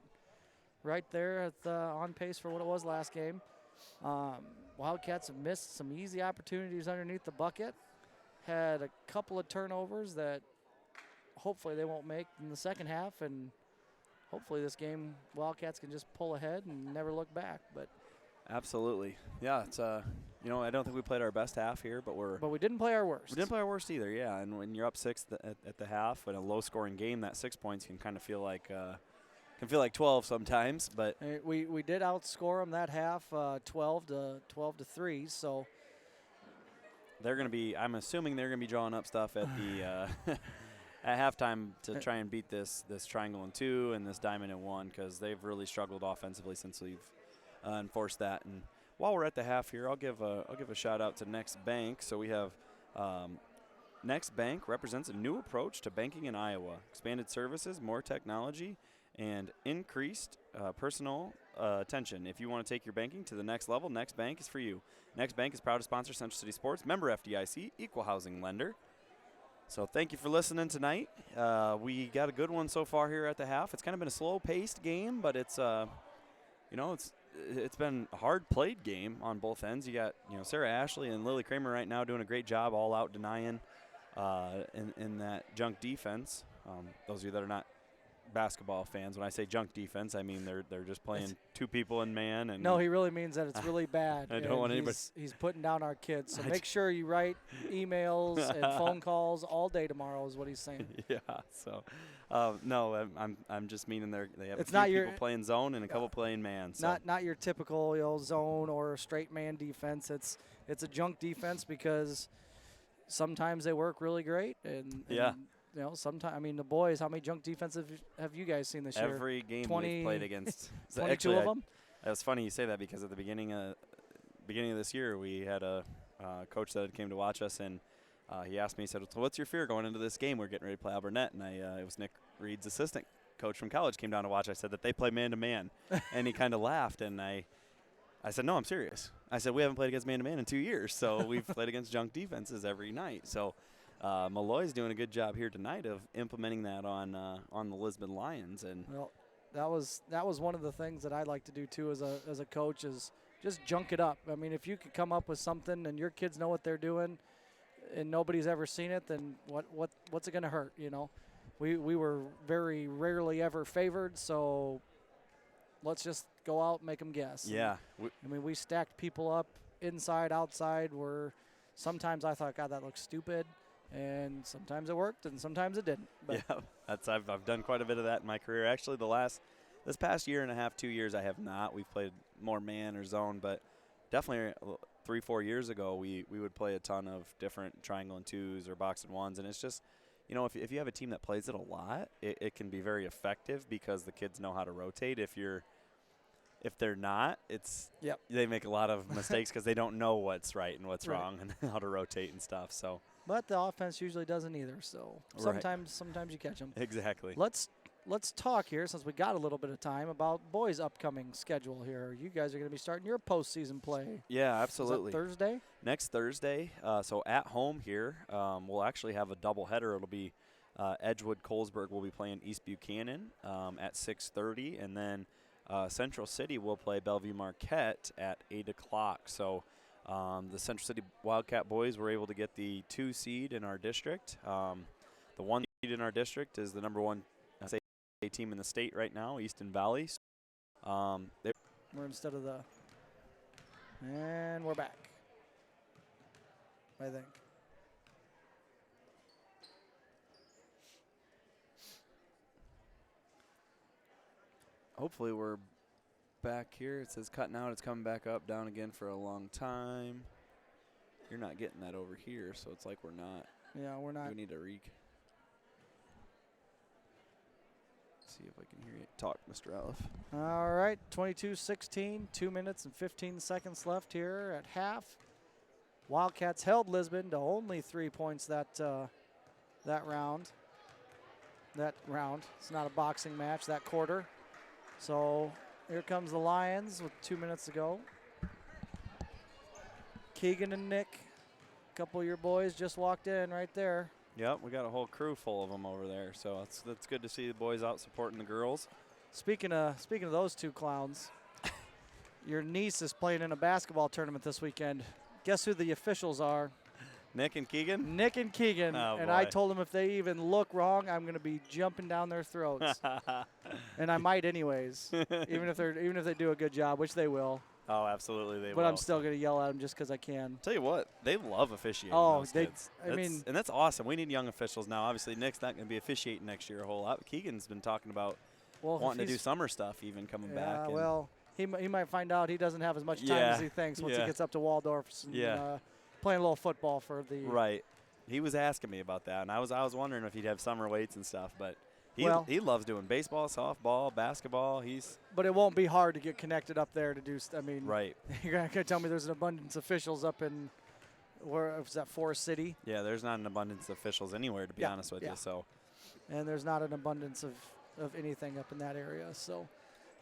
Speaker 1: right there at on pace for what it was last game. Wildcats have missed some easy opportunities underneath the bucket. Had a couple of turnovers that hopefully they won't make in the second half, and hopefully this game Wildcats can just pull ahead and never look back. But
Speaker 2: absolutely, yeah. It's I don't think we played our best half here, but
Speaker 1: we didn't play our worst.
Speaker 2: We didn't play our worst either, yeah. And when you're up 6 at the half in a low-scoring game, that 6 points can kind of feel like 12 sometimes. But
Speaker 1: we did outscore them that half, 12 to 3. So
Speaker 2: they're going to be. I'm assuming they're going to be drawing up stuff at the. At halftime to try and beat this triangle in 2 and this diamond in 1, because they've really struggled offensively since we've enforced that. And while we're at the half here, I'll give a shout out to Next Bank. So we have Next Bank represents a new approach to banking in Iowa. Expanded services, more technology, and increased personal attention. If you want to take your banking to the next level, Next Bank is for you. Next Bank is proud to sponsor Central City Sports, member FDIC, equal housing lender. So thank you for listening tonight. We got a good one so far here at the half. It's kind of been a slow-paced game, but it's it's been a hard-played game on both ends. You got Sarah Ashley and Lily Kramer right now doing a great job, all out denying in that junk defense. Those of you that are not basketball fans, when I say junk defense, I mean they're just playing 2 people in man. And
Speaker 1: no, he really means that it's really bad.
Speaker 2: I don't want anybody.
Speaker 1: He's putting down our kids. So make sure you write emails and phone calls all day tomorrow is what he's saying.
Speaker 2: Yeah. So, no, I'm just meaning they have
Speaker 1: it's
Speaker 2: a few people playing zone and a couple playing man. So.
Speaker 1: Not your typical zone or straight man defense. It's a junk defense because sometimes they work really great and
Speaker 2: yeah.
Speaker 1: Sometimes, the boys, how many junk defenses have you guys seen this year?
Speaker 2: Every game we've played against.
Speaker 1: 22
Speaker 2: actually,
Speaker 1: of them?
Speaker 2: It's funny you say that because at the beginning of this year, we had a coach that came to watch us, and he asked me, he said, so what's your fear going into this game? We're getting ready to play Alburnett, and it was Nick Reed's assistant coach from college came down to watch. I said that they play man-to-man, and he kind of laughed, and I said, no, I'm serious. I said, we haven't played against man-to-man in 2 years, so we've played against junk defenses every night. So Malloy's doing a good job here tonight of implementing that on the Lisbon Lions. And
Speaker 1: well, that was one of the things that I like to do too as a coach is just junk it up. I mean, if you could come up with something and your kids know what they're doing, and nobody's ever seen it, then what's it going to hurt? You know, we were very rarely ever favored, so let's just go out and make them guess.
Speaker 2: Yeah,
Speaker 1: I mean, we stacked people up inside, outside. Where sometimes I thought, God, that looks stupid, and sometimes it worked, and sometimes it didn't. But
Speaker 2: yeah, I've done quite a bit of that in my career. Actually, this past year and a half, 2 years, I have not. We've played more man or zone, but definitely 3-4 years ago, we would play a ton of different triangle and twos or box and ones, and it's just, you know, if you have a team that plays it a lot, it can be very effective because the kids know how to rotate. If they're not, they make a lot of mistakes because they don't know what's right and what's wrong and how to rotate and stuff. So,
Speaker 1: but the offense usually doesn't either. So sometimes you catch them.
Speaker 2: Exactly.
Speaker 1: Let's talk here, since we got a little bit of time, about boys' upcoming schedule here. You guys are going to be starting your postseason play.
Speaker 2: Yeah, absolutely.
Speaker 1: Is that Thursday?
Speaker 2: Next Thursday. So at home here, we'll actually have a doubleheader. It'll be Edgewood-Colesburg will be playing East Buchanan at 6:30, and then Central City will play Bellevue Marquette at 8 o'clock. So the Central City Wildcat boys were able to get the 2 seed in our district. The 1 seed in our district is the number 1 team in the state right now, Easton Valley.
Speaker 1: We're instead of the, and we're back, I think.
Speaker 2: Hopefully we're back here. It says cutting out. It's coming back up, down again for a long time. You're not getting that over here, so it's like we're not.
Speaker 1: Yeah, we're not.
Speaker 2: We need to see if I can hear you talk, Mr. Aleph.
Speaker 1: All right, 22-16, 2 minutes and 15 seconds left here at half. Wildcats held Lisbon to only 3 points that round. It's not a boxing match, that quarter. So here comes the Lions with 2 minutes to go. Keegan and Nick, a couple of your boys just walked in right there.
Speaker 2: Yep, we got a whole crew full of them over there, so that's good to see the boys out supporting the girls.
Speaker 1: Speaking of those two clowns, your niece is playing in a basketball tournament this weekend. Guess who the officials are?
Speaker 2: Nick and Keegan?
Speaker 1: Nick and Keegan.
Speaker 2: Oh,
Speaker 1: and
Speaker 2: boy.
Speaker 1: I told them if they even look wrong, I'm going to be jumping down their throats. And I might anyways, even if they do a good job, which they will.
Speaker 2: Oh, absolutely, they will.
Speaker 1: But I'm still going to yell at them just because I can.
Speaker 2: Tell you what, they love officiating.
Speaker 1: Oh,
Speaker 2: those kids. And that's awesome. We need young officials now. Obviously, Nick's not going to be officiating next year a whole lot. Keegan's been talking about wanting to do summer stuff, even coming back.
Speaker 1: Well, he might find out he doesn't have as much time as he thinks once he gets up to Waldorf. And, playing a little football for the.
Speaker 2: Right. He was asking me about that, and I was wondering if he'd have summer weights and stuff, but. He loves doing baseball, softball, basketball.
Speaker 1: But it won't be hard to get connected up there to do.
Speaker 2: Right.
Speaker 1: You're going to tell me there's an abundance of officials up in, where was that, Forest City?
Speaker 2: Yeah, there's not an abundance of officials anywhere, to be honest with you. So.
Speaker 1: And there's not an abundance of anything up in that area. So,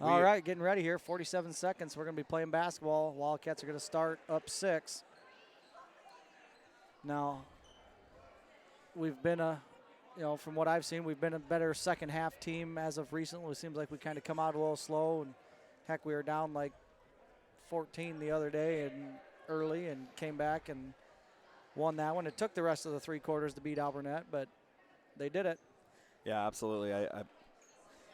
Speaker 1: all right, getting ready here. 47 seconds. We're going to be playing basketball. Wildcats are going to start up 6. Now, we've been from what I've seen, we've been a better second half team as of recently. It seems like we kind of come out a little slow, and heck, we were down like 14 the other day and early and came back and won that one. It took the rest of the 3 quarters to beat Alburnett, but they did it.
Speaker 2: Yeah, absolutely. I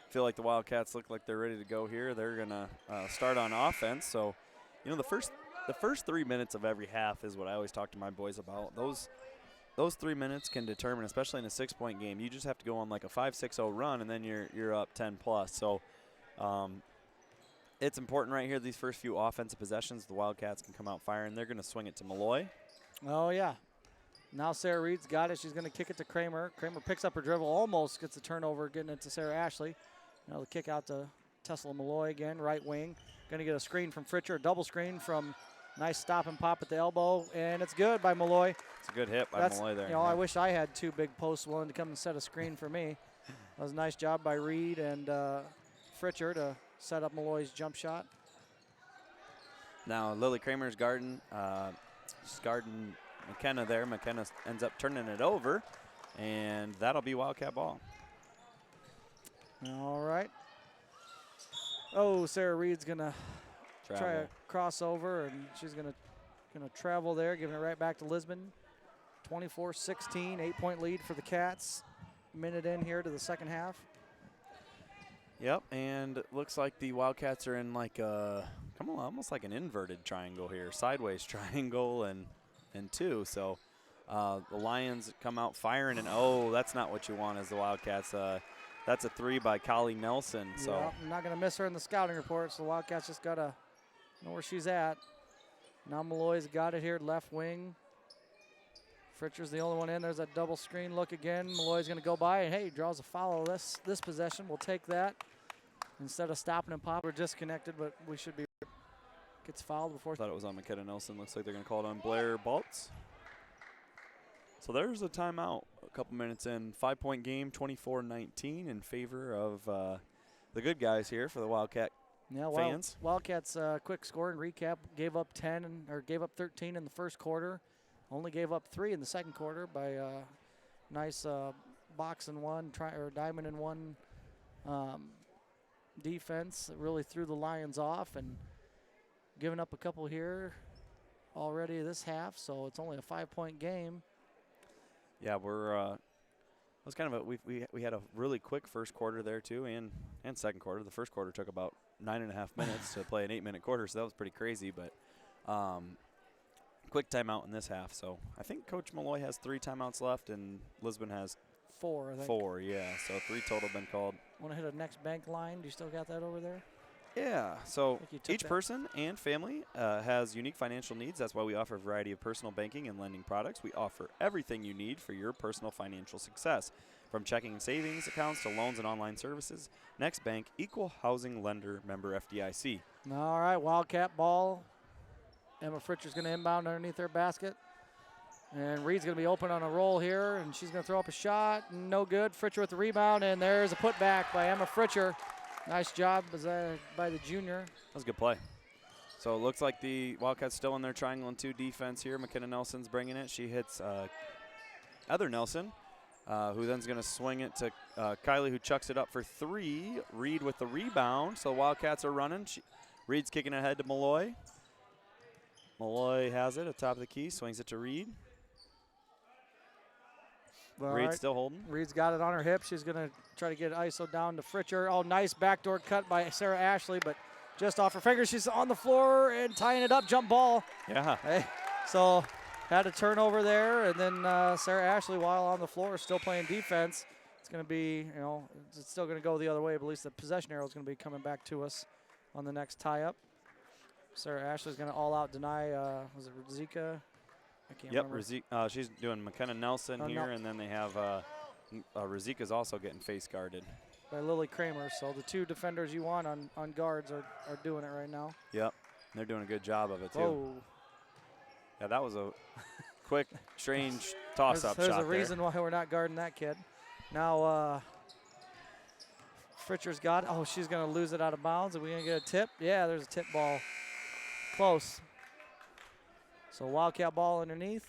Speaker 2: feel like the Wildcats look like they're ready to go here. They're going to start on offense. So, the first 3 minutes of every half is what I always talk to my boys about. Those 3 minutes can determine, especially in a 6-point game. You just have to go on like a 5-6-0 run, and then you're up 10 plus. So it's important right here. These first few offensive possessions, the Wildcats can come out firing. They're going to swing it to Malloy.
Speaker 1: Oh yeah. Now Sarah Reed's got it. She's going to kick it to Kramer. Kramer picks up her dribble, almost gets a turnover, getting it to Sarah Ashley. The kick out to Tesla Malloy again, right wing. Going to get a screen from Fritcher, a double screen from. Nice stop and pop at the elbow, and it's good by Malloy.
Speaker 2: It's a good hit by Malloy there.
Speaker 1: I wish I had 2 big posts willing to come and set a screen for me. That was a nice job by Reed and Fritcher to set up Malloy's jump shot.
Speaker 2: Now Lily Kramer's guarding. She's guarding McKenna there. McKenna ends up turning it over, and that'll be Wildcat ball.
Speaker 1: All right. Oh, Sarah Reed's gonna try a crossover, and she's gonna travel there, giving it right back to Lisbon. 24-16, 8-point lead for the Cats. Minute in here to the second half.
Speaker 2: Yep, and it looks like the Wildcats are in like a almost like an inverted triangle here, sideways triangle and two. So the Lions come out firing, and oh, that's not what you want as the Wildcats. That's a 3 by Collie Nelson. So
Speaker 1: yeah, I'm not going to miss her in the scouting report, so the Wildcats just got to know where she's at. Now Malloy's got it here, left wing. Fritcher's the only one in. There's that double screen look again. Malloy's going to go by, and hey, draws a foul this possession. We'll take that. Instead of stopping and pop, we're disconnected, but we should be. Gets fouled before.
Speaker 2: Thought it was on McKenna Nelson. Looks like they're going to call it on Blair Baltz. So there's a timeout a couple minutes in. 5-point game, 24-19 in favor of the good guys here for the Wildcat fans.
Speaker 1: Wildcats quick scoring recap, gave up 13 in the first quarter. Only gave up 3 in the second quarter by nice box and one, diamond and one defense that really threw the Lions off, and giving up a couple here already this half, so it's only a 5-point game.
Speaker 2: Yeah, it was kind of we had a really quick first quarter there too, and second quarter. The first quarter took about 9.5 minutes to play an 8-minute quarter, so that was pretty crazy. But quick timeout in this half. So I think Coach Malloy has 3 timeouts left, and Lisbon has
Speaker 1: 4. I think.
Speaker 2: 4, yeah. So 3 total been called.
Speaker 1: Want to hit a next bank line? Do you still got that over there?
Speaker 2: Yeah, so each person and family has unique financial needs. That's why we offer a variety of personal banking and lending products. We offer everything you need for your personal financial success, from checking and savings accounts to loans and online services. Next Bank, equal housing lender, member FDIC.
Speaker 1: All right, Wildcat ball. Emma Fritcher's going to inbound underneath their basket. And Reed's going to be open on a roll here, and she's going to throw up a shot. No good. Fritcher with the rebound, and there's a putback by Emma Fritcher. Nice job by the junior.
Speaker 2: That was a good play. So it looks like the Wildcats still in their triangle and 2 defense here. McKenna Nelson's bringing it. She hits Heather Nelson, who then's going to swing it to Kylie, who chucks it up for 3. Reed with the rebound. So the Wildcats are running. Reed's kicking ahead to Malloy. Malloy has it at top of the key, swings it to Reed. Reed's still holding.
Speaker 1: Reed's got it on her hip. She's going to try to get ISO down to Fritcher. Oh, nice backdoor cut by Sarah Ashley, but just off her fingers. She's on the floor and tying it up. Jump ball.
Speaker 2: Yeah.
Speaker 1: Hey, so had a turnover there, and then Sarah Ashley, while on the floor, still playing defense. It's going to be, it's still going to go the other way, but at least the possession arrow is going to be coming back to us on the next tie-up. Sarah Ashley's going to all-out deny, was it Rizika? I can't remember.
Speaker 2: She's doing McKenna Nelson here, and then they have Rizika's also getting face guarded
Speaker 1: by Lily Kramer. So the 2 defenders you want on guards are doing it right now.
Speaker 2: Yep, they're doing a good job of it too.
Speaker 1: Whoa.
Speaker 2: Yeah, that was a quick, strange toss-up shot.
Speaker 1: There's a reason why we're not guarding that kid. Now Fritcher's got it. Oh, she's going to lose it out of bounds. Are we going to get a tip? Yeah, there's a tip ball. Close. So Wildcat ball underneath.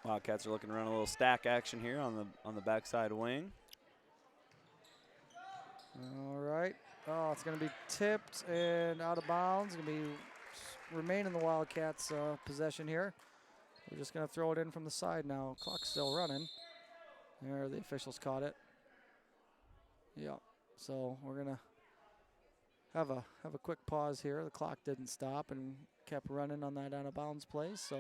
Speaker 2: Wildcats are looking to run a little stack action here on the backside wing.
Speaker 1: All right. Oh, it's going to be tipped and out of bounds. It's going to be remain in the Wildcats' possession here. We're just going to throw it in from the side now. Clock's still running. There, the officials caught it. Yeah. So we're going to have a quick pause here. The clock didn't stop and kept running on that out of bounds play. So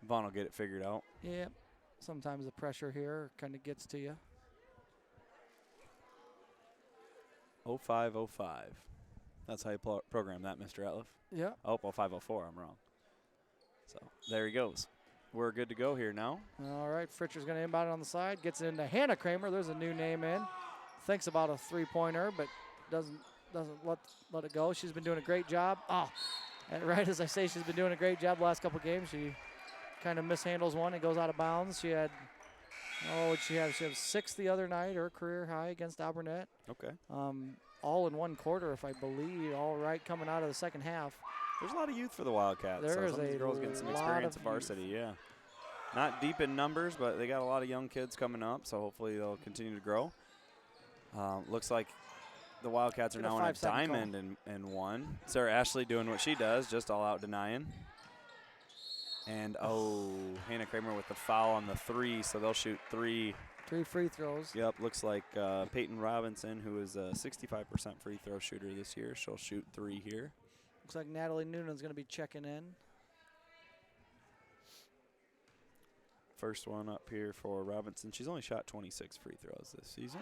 Speaker 2: Vaughn will get it figured out.
Speaker 1: yeah, sometimes the pressure here kind of gets to you.
Speaker 2: 0505. That's how you program that, Mr. Atliff.
Speaker 1: Yeah.
Speaker 2: Oh, 0504. I'm wrong. So there he goes. We're good to go here now.
Speaker 1: All right, Fritcher's going to inbound it on the side. Gets it into Hannah Kramer. There's a new name in. Thinks about a 3-pointer, but doesn't let it go. She's been doing a great job. And right as I say, she's been doing a great job the last couple games. She kind of mishandles one. It goes out of bounds. She had, she had 6 the other night, her career high against Alburnett.
Speaker 2: Okay.
Speaker 1: all in one quarter, if I believe, all right, coming out of the second half.
Speaker 2: There's a lot of youth for the Wildcats.
Speaker 1: There is
Speaker 2: some of these girls getting some experience at Varsity, yeah. Not deep in numbers, but they got a lot of young kids coming up, so hopefully they'll continue to grow. Looks like the Wildcats are now in a diamond and one. Sarah Ashley doing what she does, just all out denying. And, Hannah Kramer with the foul on the 3, so they'll shoot 3.
Speaker 1: 3 free throws.
Speaker 2: Yep, looks like Peyton Robinson, who is a 65% free throw shooter this year, she'll shoot 3 here.
Speaker 1: Looks like Natalie Noonan's going to be checking in.
Speaker 2: First one up here for Robinson. She's only shot 26 free throws this season.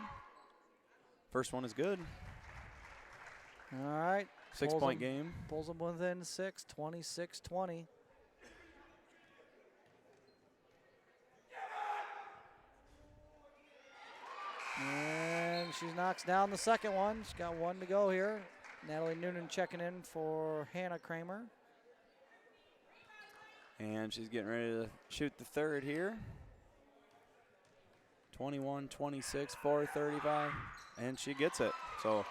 Speaker 2: First one is good.
Speaker 1: All right.
Speaker 2: 6-point game.
Speaker 1: Pulls them within 6, 26-20. And she knocks down the second one. She's got 1 to go here. Natalie Noonan checking in for Hannah Kramer.
Speaker 2: And she's getting ready to shoot the third here. 21-26, 4:35, and she gets it. So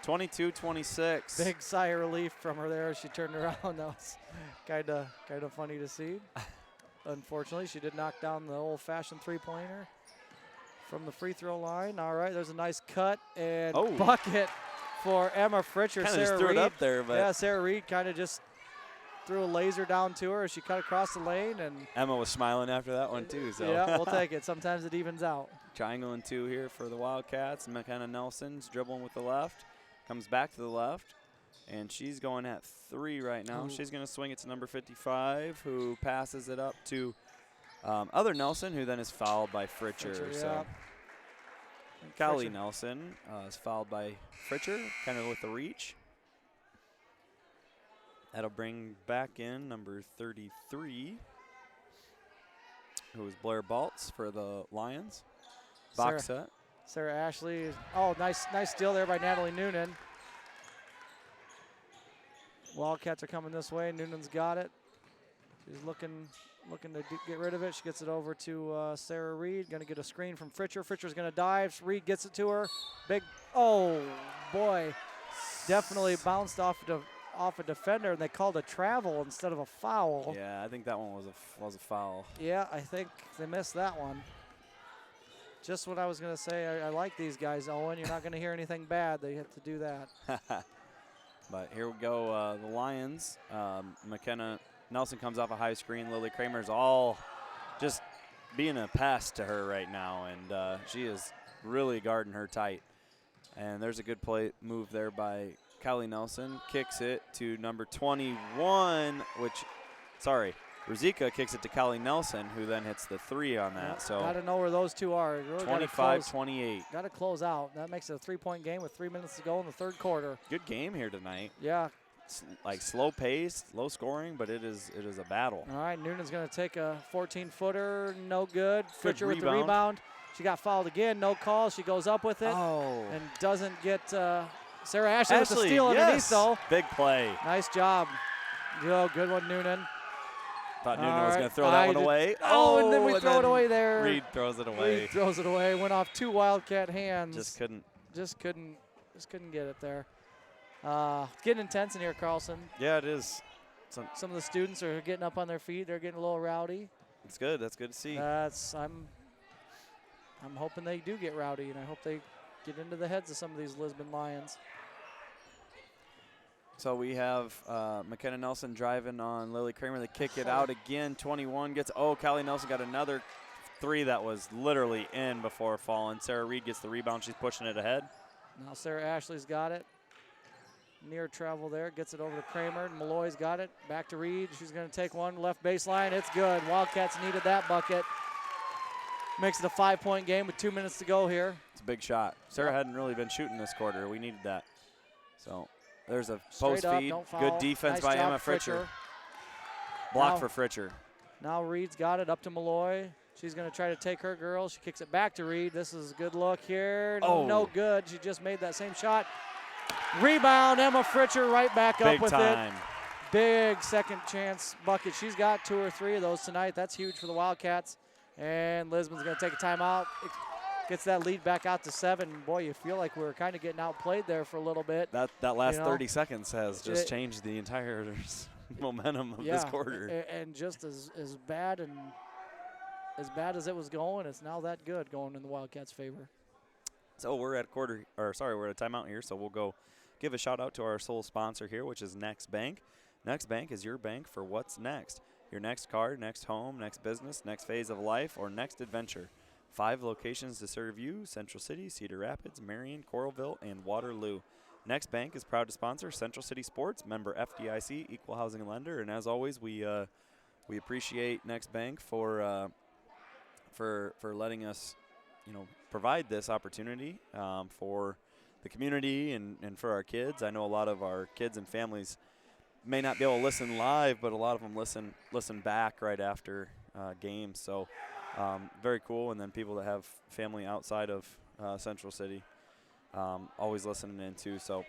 Speaker 2: 22-26.
Speaker 1: Big sigh of relief from her there as she turned around. That was kind of funny to see. Unfortunately, she did knock down the old-fashioned three-pointer from the free throw line. All right, there's a nice cut and bucket for Emma Fritcher.
Speaker 2: Kind of just threw it up there, but
Speaker 1: yeah, Sarah Reed kind of just threw a laser down to her as she cut across the lane, and
Speaker 2: Emma was smiling after that one too. So
Speaker 1: yeah, we'll take it. Sometimes it evens out.
Speaker 2: Triangle and 2 here for the Wildcats. McKenna Nelson's dribbling with the left, comes back to the left, and she's going at 3 right now. She's going to swing it to number 55, who passes it up to other Nelson, who then is fouled by Fritcher. So Callie Nelson is fouled by Fritcher, kind of with the reach. That'll bring back in number 33, who is Blair Baltz for the Lions. Box set.
Speaker 1: Sarah Ashley. Nice steal there by Natalie Noonan. Wildcats are coming this way. Noonan's got it. She's looking to get rid of it. She gets it over to Sarah Reed. Going to get a screen from Fritcher. Fritcher's going to dive. Reed gets it to her. Boy. Definitely bounced off a defender, and they called a travel instead of a foul.
Speaker 2: Yeah, I think that one was a foul.
Speaker 1: Yeah, I think they missed that one. Just what I was going to say. I like these guys, Owen. You're not going to hear anything bad. They have to do that.
Speaker 2: But here we go. The Lions. McKenna Nelson comes off a high screen. Lily Kramer's all just being a pest to her right now, and she is really guarding her tight. And there's a good move there by Callie Nelson. Kicks it to number 21, Ruzicka kicks it to Callie Nelson, who then hits the 3 on that. So
Speaker 1: got to know where those two are. Really
Speaker 2: 25-28.
Speaker 1: Got to close out. That makes it a 3-point game with 3 minutes to go in the third quarter.
Speaker 2: Good game here tonight.
Speaker 1: Yeah.
Speaker 2: It's like slow paced, low scoring, but it is a battle.
Speaker 1: All right, Noonan's going to take a 14-footer, no good. Fritcher with the rebound. She got fouled again, no call. She goes up with it and doesn't get Sarah Ashley with the steal underneath, though.
Speaker 2: Big play.
Speaker 1: Nice job. Good one, Noonan.
Speaker 2: Thought Noonan was going to throw that one away.
Speaker 1: And then we throw it away there.
Speaker 2: Reed throws it away.
Speaker 1: Reed throws it away. Went off 2 Wildcat hands.
Speaker 2: Just couldn't
Speaker 1: get it there. Getting intense in here, Carlson.
Speaker 2: Yeah, it is.
Speaker 1: Some of the students are getting up on their feet. They're getting a little rowdy.
Speaker 2: It's good. That's good to see.
Speaker 1: I'm hoping they do get rowdy, and I hope they get into the heads of some of these Lisbon Lions.
Speaker 2: So we have McKenna Nelson driving on Lily Kramer. They kick it out again. 21 gets, Callie Nelson got another 3 that was literally in before falling. Sarah Reed gets the rebound. She's pushing it ahead.
Speaker 1: Now Sarah Ashley's got it. Near travel there. Gets it over to Kramer. Malloy's got it. Back to Reed. She's going to take one. Left baseline. It's good. Wildcats needed that bucket. Makes it a 5-point game with 2 minutes to go here.
Speaker 2: It's a big shot. Sarah hadn't really been shooting this quarter. We needed that. So there's a post feed. Good defense by Emma Fritcher. Block for Fritcher.
Speaker 1: Now Reed's got it up to Malloy. She's going to try to take her girl. She kicks it back to Reed. This is a good look here. No good. She just made that same shot. Rebound, Emma Fritcher right back up with it. Big second chance bucket. She's got 2 or 3 of those tonight. That's huge for the Wildcats. And Lisbon's going to take a timeout. gets that lead back out to 7. Boy, you feel like we were kind of getting outplayed there for a little bit.
Speaker 2: That last 30 seconds has just changed the entire momentum of this quarter.
Speaker 1: And just as bad as it was going, it's now that good going in the Wildcats' favor.
Speaker 2: So we're at we're at a timeout here, so we'll go give a shout out to our sole sponsor here, which is Next Bank. Next Bank is your bank for what's next. Your next car, next home, next business, next phase of life, or next adventure. 5 locations to serve you: Central City, Cedar Rapids, Marion, Coralville, and Waterloo. Next Bank is proud to sponsor Central City Sports, member FDIC, equal housing lender. And as always, we appreciate Next Bank for letting us, provide this opportunity for the community and for our kids. I know a lot of our kids and families may not be able to listen live, but a lot of them listen back right after games. So very cool. And then people that have family outside of Central City always listening in too. So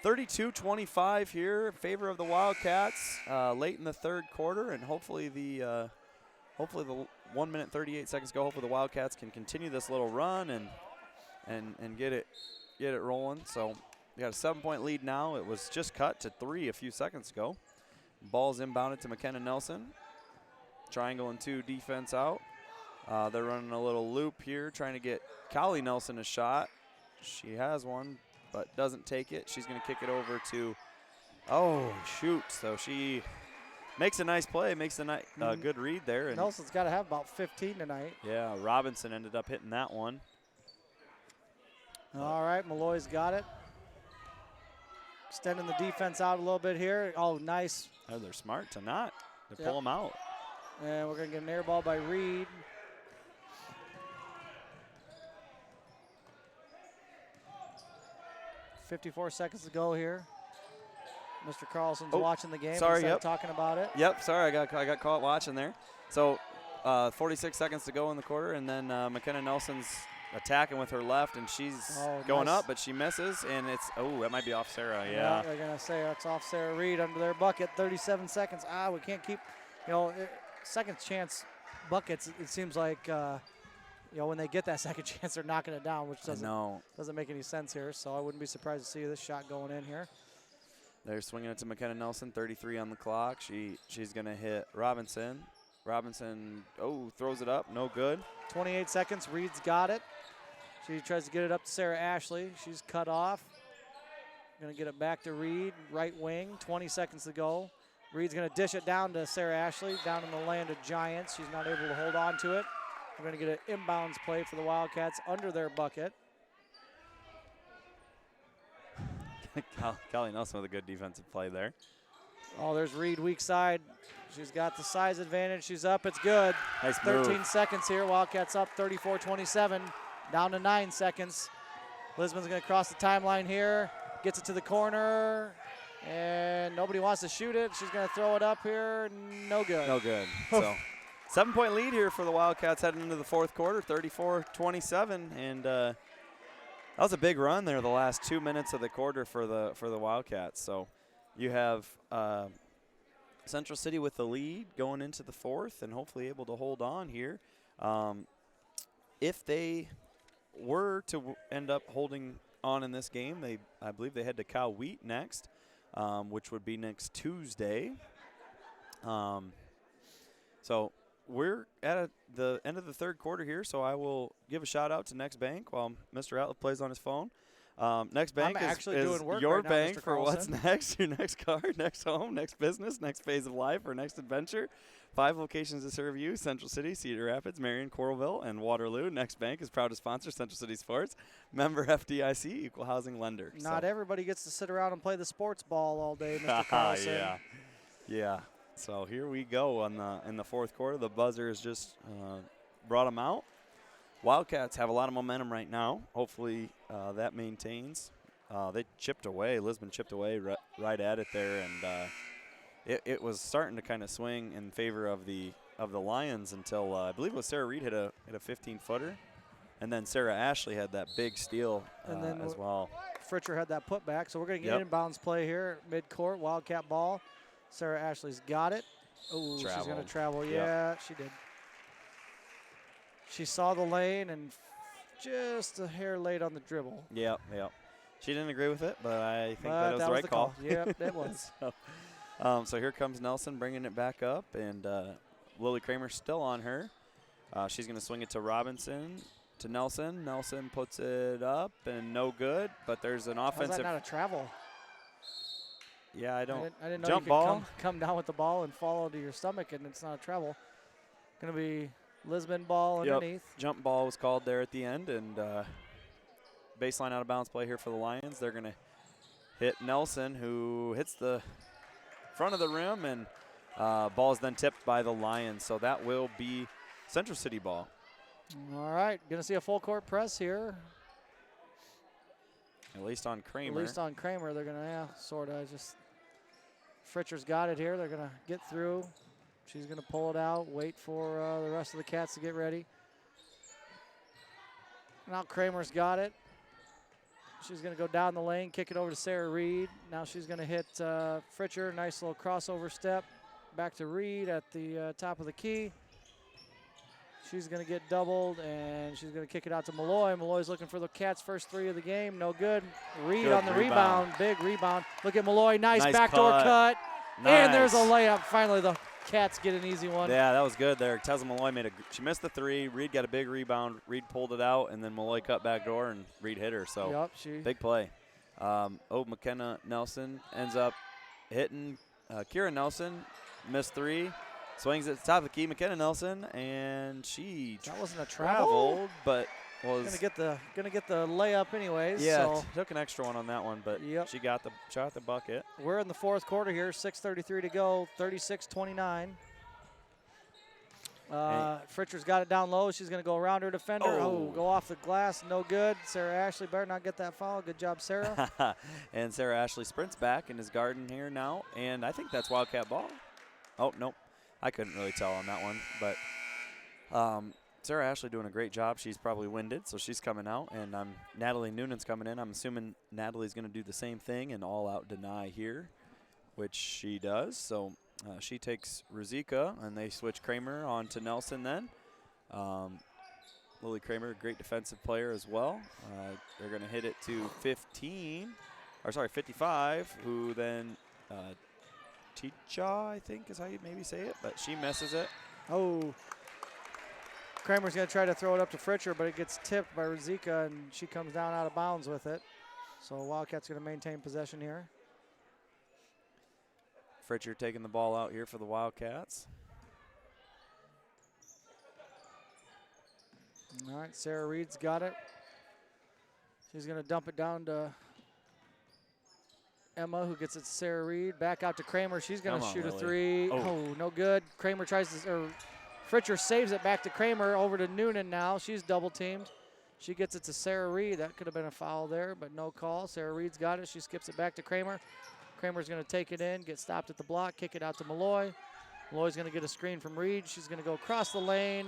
Speaker 2: 32-25 here in favor of the Wildcats late in the third quarter, and hopefully the 1 minute 38 seconds ago. Hopefully the Wildcats can continue this little run and get it rolling. So we got a 7-point lead now. It was just cut to 3 a few seconds ago. Ball's inbounded to McKenna Nelson. Triangle and 2 defense out. They're running a little loop here, trying to get Callie Nelson a shot. She has one, but doesn't take it. She's going to kick it over to, shoot. So she makes a nice play, makes a good read there. And
Speaker 1: Nelson's got to have about 15 tonight.
Speaker 2: Yeah, Robinson ended up hitting that one.
Speaker 1: All right, Malloy's got it. Extending the defense out a little bit here. Oh, nice.
Speaker 2: Oh, they're smart to not. They pull them out.
Speaker 1: And we're going to get an air ball by Reed. .54 seconds to go here. Mr. Carlson's watching the game.
Speaker 2: Sorry,
Speaker 1: talking about it.
Speaker 2: Yep, sorry, I got caught watching there. So 46 seconds to go in the quarter, and then McKenna Nelson's attacking with her left, and she's going up, but she misses, and it's, that might be off Sarah, yeah.
Speaker 1: They're going to say that's off Sarah Reed under their bucket, 37 seconds. We can't keep, second chance buckets, it seems like, when they get that second chance, they're knocking it down, which doesn't make any sense here, so I wouldn't be surprised to see this shot going in here.
Speaker 2: They're swinging it to McKenna Nelson, 33 on the clock. She's going to hit Robinson. Robinson, throws it up, no good.
Speaker 1: 28 seconds, Reed's got it. She tries to get it up to Sarah Ashley. She's cut off. Going to get it back to Reed, right wing, 20 seconds to go. Reed's going to dish it down to Sarah Ashley, down in the land of giants. She's not able to hold on to it. We're going to get an inbounds play for the Wildcats under their bucket.
Speaker 2: Callie Nelson with a good defensive play there.
Speaker 1: There's Reed, weak side. She's got the size advantage. She's up. It's good.
Speaker 2: Nice
Speaker 1: 13
Speaker 2: move.
Speaker 1: seconds here. Wildcats up 34-27. Down to 9 seconds. Lisbon's going to cross the timeline here. Gets it to the corner. And nobody wants to shoot it. She's going to throw it up here. No good.
Speaker 2: No good. So 7-point lead here for the Wildcats heading into the fourth quarter, 34-27. And that was a big run there the last 2 minutes of the quarter for the Wildcats. So you have Central City with the lead going into the fourth and hopefully able to hold on here. If they were to end up holding on in this game, I believe they head to Cal Wheat next, which would be next Tuesday. So we're at the end of the third quarter here, so I will give a shout-out to Next Bank while Mr. Ratliff plays on his phone. Next Bank is your
Speaker 1: right
Speaker 2: bank
Speaker 1: now,
Speaker 2: for what's next, your next car, next home, next business, next phase of life, or next adventure. 5 locations to serve you: Central City, Cedar Rapids, Marion, Coralville, and Waterloo. Next Bank is proud to sponsor Central City Sports, member FDIC, equal housing lender.
Speaker 1: Not everybody gets to sit around and play the sports ball all day, Mr. Carlson.
Speaker 2: Yeah. So here we go in the fourth quarter. The buzzer has just brought them out. Wildcats have a lot of momentum right now. Hopefully that maintains. They chipped away. Lisbon chipped away right at it there, and it was starting to kind of swing in favor of the Lions until I believe it was Sarah Reed hit a 15-footer, and then Sarah Ashley had that big steal as well.
Speaker 1: Fritcher had that putback, so we're going to get inbounds play here, midcourt, Wildcat ball. Sarah Ashley's got it. Oh, she's going to travel. Yeah, she did. She saw the lane and just a hair late on the dribble.
Speaker 2: Yep. She didn't agree with it, but I think
Speaker 1: But
Speaker 2: that was the right call.
Speaker 1: Yep, it was.
Speaker 2: So here comes Nelson bringing it back up, and Lily Kramer's still on her. She's going to swing it to Robinson, to Nelson. Nelson puts it up, and no good, but there's an offensive.
Speaker 1: How's that not a travel?
Speaker 2: Yeah, I didn't
Speaker 1: know
Speaker 2: jump
Speaker 1: you could
Speaker 2: ball.
Speaker 1: come down with the ball and fall into your stomach, and it's not a travel. Going to be Lisbon ball underneath.
Speaker 2: Jump ball was called there at the end, and baseline out of bounds play here for the Lions. They're going to hit Nelson, who hits the front of the rim, and ball is then tipped by the Lions. So that will be Central City ball.
Speaker 1: All right, going to see a full court press here.
Speaker 2: At least on Kramer.
Speaker 1: At least on Kramer, they're going to, sort of just. Fritcher's got it here. They're going to get through. She's going to pull it out, wait for the rest of the Cats to get ready. Now Kramer's got it. She's going to go down the lane, kick it over to Sarah Reed. Now she's going to hit Fritcher. Nice little crossover step. Back to Reed at the top of the key. She's going to get doubled, and she's going to kick it out to Malloy. Malloy's looking for the Cats' first three of the game. No good. Reed
Speaker 2: Good
Speaker 1: on the rebound. Big rebound. Look at Malloy. Nice backdoor cut.
Speaker 2: Nice.
Speaker 1: And there's a layup. Finally, the Cats get an easy one.
Speaker 2: Yeah, that was good there. Tessa Malloy she missed the three. Reed got a big rebound. Reed pulled it out, and then Malloy cut back door, and Reed hit her. So big play. McKenna Nelson ends up hitting Kira Nelson. Missed three. Swings at the top of the key, McKenna Nelson, and she
Speaker 1: that wasn't a travel,
Speaker 2: traveled, but was
Speaker 1: gonna get the layup anyways.
Speaker 2: Yeah,
Speaker 1: so.
Speaker 2: Took an extra one on that one, but she got the bucket.
Speaker 1: We're in the fourth quarter here, 6:33 to go, 36-29. Fritcher's got it down low. She's gonna go around her defender. Go off the glass, no good. Sarah Ashley better not get that foul. Good job, Sarah.
Speaker 2: And Sarah Ashley sprints back and is guarding here now, and I think that's Wildcat ball. Oh nope. I couldn't really tell on that one, but Sarah Ashley doing a great job. She's probably winded, so she's coming out, and Natalie Noonan's coming in. I'm assuming Natalie's going to do the same thing and all-out deny here, which she does. So she takes Ruzika, and they switch Kramer on to Nelson then. Lily Kramer, a great defensive player as well. They're going to hit it to 55, who then Ticha, I think is how you maybe say it, but she misses it.
Speaker 1: Kramer's going to try to throw it up to Fritcher, but it gets tipped by Ruzika, and she comes down out of bounds with it. So Wildcats going to maintain possession here.
Speaker 2: Fritcher taking the ball out here for the Wildcats.
Speaker 1: All right, Sarah Reed's got it. She's going to dump it down to Emma, who gets it to Sarah Reed. Back out to Kramer. She's going to shoot a three. No good. Kramer Fritcher saves it back to Kramer. Over to Noonan now. She's double teamed. She gets it to Sarah Reed. That could have been a foul there, but no call. Sarah Reed's got it. She skips it back to Kramer. Kramer's going to take it in, get stopped at the block, kick it out to Malloy. Malloy's going to get a screen from Reed. She's going to go across the lane,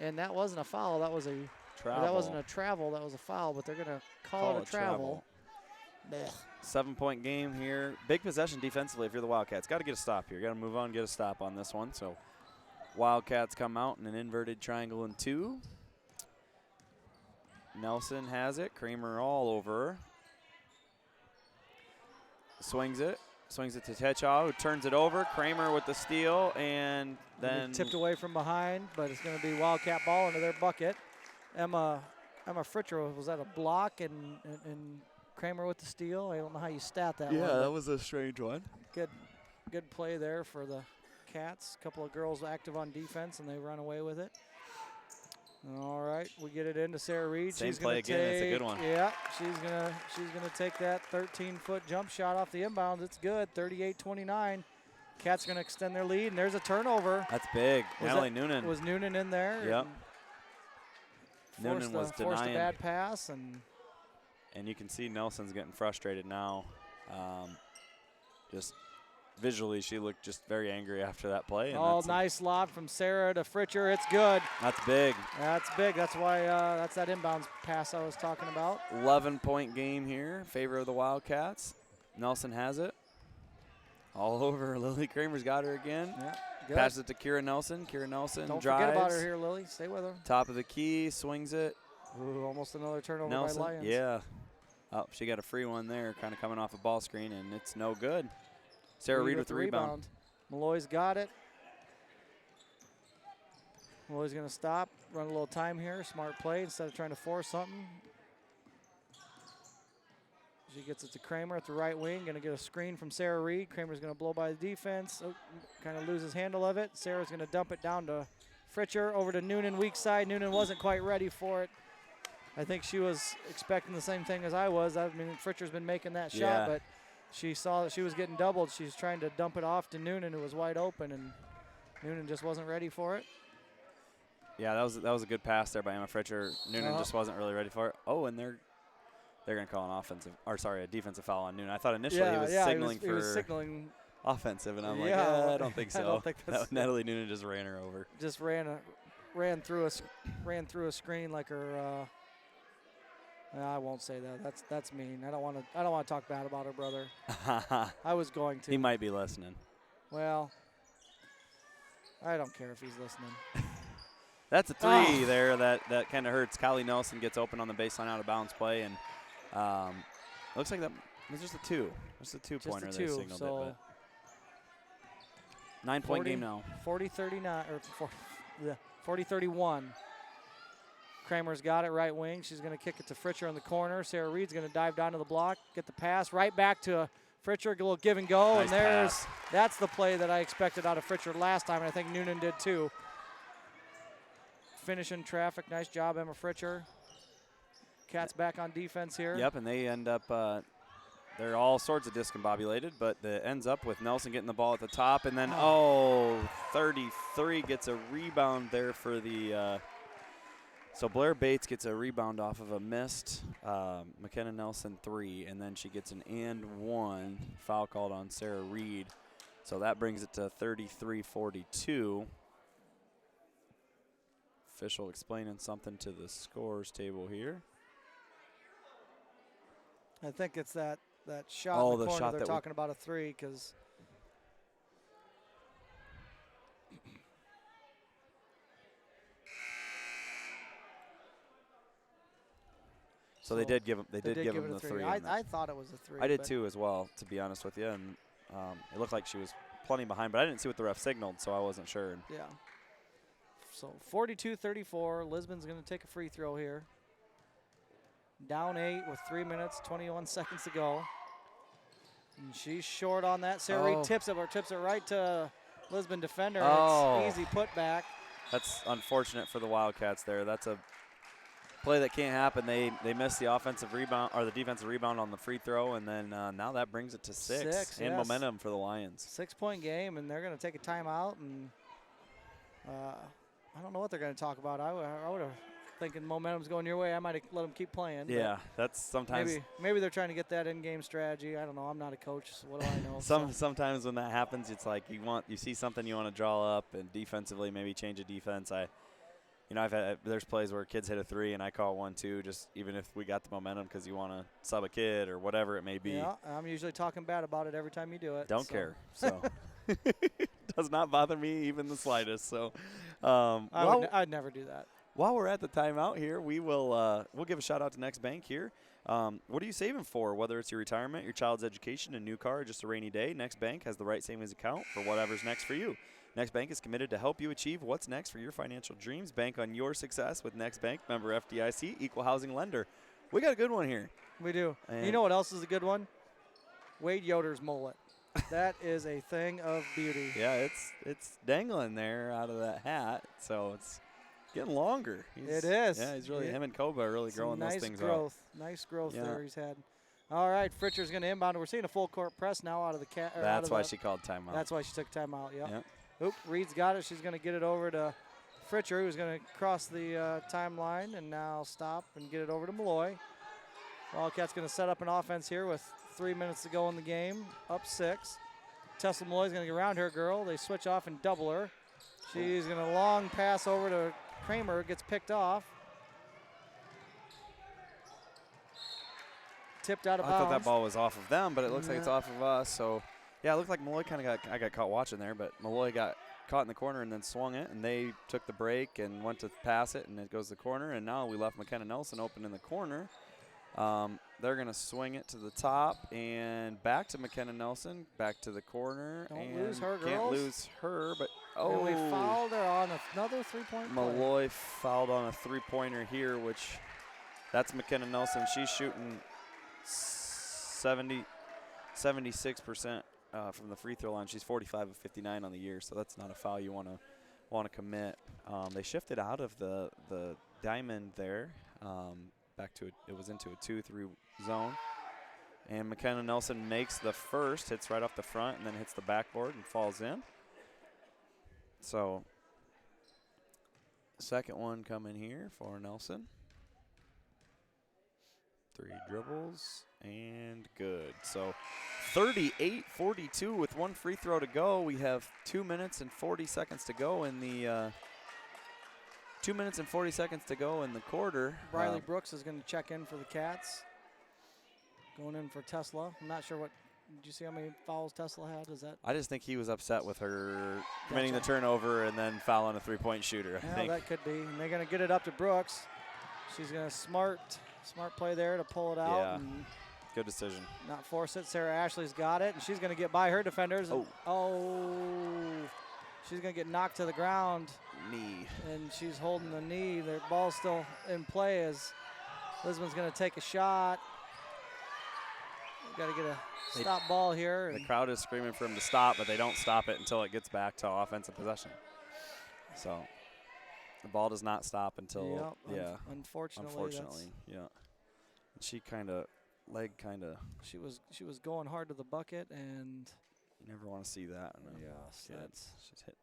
Speaker 1: and that wasn't a foul. That was a travel. That wasn't a travel. That was a foul, but they're going to call it a travel.
Speaker 2: 7-point game here. Big possession defensively if you're the Wildcats. Got to get a stop here. Got to move on, get a stop on this one. So Wildcats come out in an inverted triangle in two. Nelson has it. Kramer all over her. Swings it to Techaw, who turns it over. Kramer with the steal, and then
Speaker 1: tipped away from behind, but it's going to be Wildcat ball into their bucket. Emma Fritcher, was that a block and Kramer with the steal? I don't know how you stat that one.
Speaker 2: Yeah, that was a strange one.
Speaker 1: Good play there for the Cats. A couple of girls active on defense, and they run away with it. All right, we get it into Sarah Reed.
Speaker 2: Same play again. It's a good one.
Speaker 1: Yeah, she's gonna take that 13-foot jump shot off the inbounds. It's good. 38-29. Cats gonna extend their lead, and there's a turnover.
Speaker 2: That's big. Natalie Noonan.
Speaker 1: Was Noonan in there?
Speaker 2: Yep. Noonan was
Speaker 1: forced
Speaker 2: denying.
Speaker 1: a bad pass,
Speaker 2: and you can see Nelson's getting frustrated now. Just visually, she looked just very angry after that play. And
Speaker 1: nice lob from Sarah to Fritcher. It's good.
Speaker 2: That's big.
Speaker 1: That's big. That's why that's that inbounds pass I was talking about.
Speaker 2: 11-point game here in favor of the Wildcats. Nelson has it. All over. Lily Kramer's got her again.
Speaker 1: Yeah, good.
Speaker 2: Passes it to Kira Nelson. Kira Nelson
Speaker 1: Don't
Speaker 2: drives.
Speaker 1: forget about her here, Lily. Stay with her.
Speaker 2: Top of the key, swings it.
Speaker 1: Ooh, almost another turnover
Speaker 2: Nelson,
Speaker 1: by Lions.
Speaker 2: yeah. Oh, she got a free one there, kind of coming off a ball screen, and it's no good. Sarah Reed with the rebound.
Speaker 1: Malloy's got it. Malloy's going to stop, run a little time here. Smart play instead of trying to force something. She gets it to Kramer at the right wing. Going to get a screen from Sarah Reed. Kramer's going to blow by the defense. Oh, kind of loses handle of it. Sarah's going to dump it down to Fritcher. Over to Noonan, weak side. Noonan wasn't quite ready for it. I think she was expecting the same thing as I was. I mean, Fritcher's been making that shot, but she saw that she was getting doubled. She's trying to dump it off to Noonan, who was wide open, and Noonan just wasn't ready for it.
Speaker 2: Yeah, that was a good pass there by Emma Fritcher. Noonan just wasn't really ready for it. Oh, and they're going to call an a defensive foul on Noonan. I thought initially he was signaling
Speaker 1: he was signaling
Speaker 2: offensive, and I'm like, I don't think so.
Speaker 1: I don't think that's
Speaker 2: Natalie Noonan just ran her over.
Speaker 1: Just ran through a screen like her. I won't say that. That's mean. I don't want to talk bad about her brother. I was going to.
Speaker 2: He might be listening.
Speaker 1: Well, I don't care if he's listening.
Speaker 2: That's a three there that kind of hurts. Kylie Nelson gets open on the baseline out of bounds play, and looks like that was just a two. Just a two-pointer they signaled
Speaker 1: so
Speaker 2: it. But 9-point game now.
Speaker 1: 40-39 or 40-31. Kramer's got it right wing. She's going to kick it to Fritcher in the corner. Sarah Reed's going to dive down to the block, get the pass right back to Fritcher, a little give and go.
Speaker 2: Nice
Speaker 1: and
Speaker 2: pass.
Speaker 1: That's the play that I expected out of Fritcher last time, and I think Noonan did too. Finishing traffic. Nice job, Emma Fritcher. Cats back on defense here.
Speaker 2: Yep, and they end up, they're all sorts of discombobulated, but it ends up with Nelson getting the ball at the top, and then, 33 gets a rebound there for the, so Blair Bates gets a rebound off of a missed McKenna Nelson three, and then she gets an and one foul called on Sarah Reed. So that brings it to 33-42. Official explaining something to the scores table here.
Speaker 1: I think it's that shot in the corner.
Speaker 2: Shot
Speaker 1: they're talking about a three because
Speaker 2: so they did give him the three.
Speaker 1: I thought it was a three.
Speaker 2: I did too as well, to be honest with you. And it looked like she was plenty behind, but I didn't see what the ref signaled, so I wasn't sure.
Speaker 1: Yeah. So 42-34. Lisbon's going to take a free throw here. Down 8 with 3 minutes, 21 seconds to go. And she's short on that. Sarah Reed tips it right to Lisbon defender. It's easy putback.
Speaker 2: That's unfortunate for the Wildcats there. That's a play that can't happen. They missed the offensive rebound or the defensive rebound on the free throw, and then now that brings it to six and momentum for the Lions.
Speaker 1: 6-point game, and they're going to take a timeout. And I don't know what they're going to talk about. I would have thinking momentum's going your way. I might have let them keep playing.
Speaker 2: Yeah, that's sometimes.
Speaker 1: Maybe they're trying to get that in-game strategy. I don't know. I'm not a coach, so what do I know?
Speaker 2: Sometimes when that happens, it's like you see something you want to draw up, and defensively maybe change a defense. There's plays where kids hit a three and I call 1-2, just even if we got the momentum because you want to sub a kid or whatever it may be.
Speaker 1: Yeah, I'm usually talking bad about it every time you do it.
Speaker 2: Don't care. So does not bother me even the slightest. So
Speaker 1: I'd never do that.
Speaker 2: While we're at the timeout here, we'll give a shout out to Next Bank here. What are you saving for? Whether it's your retirement, your child's education, a new car, or just a rainy day, Next Bank has the right savings account for whatever's next for you. Next Bank is committed to help you achieve what's next for your financial dreams. Bank on your success with Next Bank, member FDIC, equal housing lender. We got a good one here.
Speaker 1: We do. And you know what else is a good one? Wade Yoder's mullet. That is a thing of beauty.
Speaker 2: Yeah, it's dangling there out of that hat, so it's getting longer.
Speaker 1: It is.
Speaker 2: Yeah, he's really, him and Koba are really growing those things out.
Speaker 1: Nice growth there he's had. All right, Fritcher's going to inbound. We're seeing a full court press now out of the cat.
Speaker 2: That's why she called timeout.
Speaker 1: That's why she took timeout, yeah. Oop, Reed's got it. She's going to get it over to Fritcher, who's going to cross the timeline and now stop and get it over to Malloy. Wildcats going to set up an offense here with 3 minutes to go in the game, up 6. Tessa Malloy's going to get around her girl. They switch off and double her. She's going to long pass over to Kramer, gets picked off. Tipped out of bounds.
Speaker 2: I thought that ball was off of them, but it looks like it's off of us. So, yeah, it looked like Malloy I got caught watching there, but Malloy got caught in the corner and then swung it, and they took the break and went to pass it, and it goes to the corner, and now we left McKenna Nelson open in the corner. They're going to swing it to the top and back to McKenna Nelson, back to the corner.
Speaker 1: Don't lose her, girls.
Speaker 2: Can't lose her, but
Speaker 1: and we fouled her on another three-point play.
Speaker 2: Malloy fouled on a three-pointer here, which that's McKenna Nelson. She's shooting 76% from the free throw line. She's 45 of 59 on the year, so that's not a foul you want to commit. They shifted out of the diamond there. Back to it was into a 2-3 zone, and McKenna Nelson makes the first, hits right off the front, and then hits the backboard and falls in. So second one coming here for Nelson. 3 dribbles and good. So 38-42 with 1 free throw to go. We have 2 minutes and 40 seconds to go in the 2 minutes and 40 seconds to go in the quarter.
Speaker 1: Briley Brooks is going to check in for the Cats. Going in for Tesla. I'm not sure what. Did you see how many fouls Tesla had? Is that?
Speaker 2: I just think he was upset with her committing the turnover and then fouling a three-point shooter. I think
Speaker 1: that could be. And they're going to get it up to Brooks. She's going to smart play there to pull it out.
Speaker 2: Yeah.
Speaker 1: And
Speaker 2: good decision.
Speaker 1: not force it. Sarah Ashley's got it, and she's going to get by her defenders. She's going to get knocked to the ground.
Speaker 2: Knee.
Speaker 1: And she's holding the knee. Their ball's still in play as Lisbon's going to take a shot. Got to get a stop ball here.
Speaker 2: The crowd is screaming for him to stop, but they don't stop it until it gets back to offensive possession. So the ball does not stop until, unfortunately, yeah. And she
Speaker 1: She was going hard to the bucket, and
Speaker 2: you never want to see that.
Speaker 1: Yes,
Speaker 2: she's hit.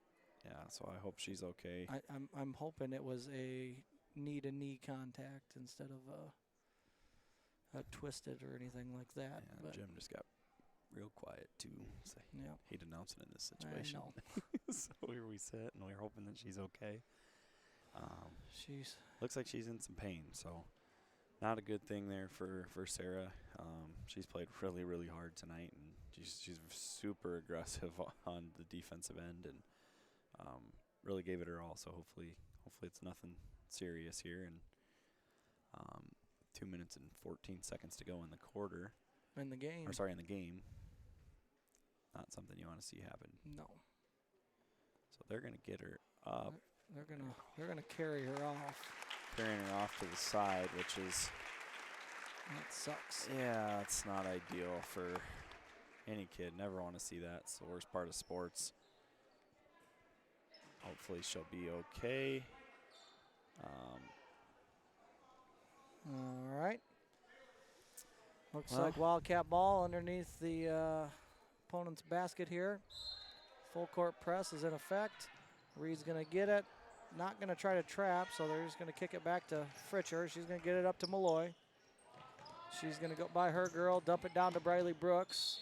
Speaker 2: Yeah, so I hope she's okay.
Speaker 1: I'm hoping it was a knee-to-knee contact instead of a twisted or anything like that.
Speaker 2: Yeah, Jim just got real quiet too. So hate announcing in this situation.
Speaker 1: I know.
Speaker 2: So here we sit, and we're hoping that she's okay.
Speaker 1: She's
Speaker 2: looks like she's in some pain, so not a good thing there for Sarah. She's played really, really hard tonight, and she's super aggressive on the defensive end, and really gave it her all. So hopefully it's nothing serious here. And 2 minutes and 14 seconds to go in the quarter.
Speaker 1: In the game.
Speaker 2: In the game. Not something you want to see happen.
Speaker 1: No.
Speaker 2: So they're going to get her up.
Speaker 1: They're gonna carry her off.
Speaker 2: Carrying her off to the side, which is.
Speaker 1: That sucks.
Speaker 2: Yeah, it's not ideal for any kid. Never want to see that. It's the worst part of sports. Hopefully she'll be okay.
Speaker 1: All right. Looks like Wildcat ball underneath the opponent's basket here. Full court press is in effect. Reed's going to get it. Not going to try to trap, so they're just going to kick it back to Fritcher. She's going to get it up to Malloy. She's going to go by her girl, dump it down to Briley Brooks.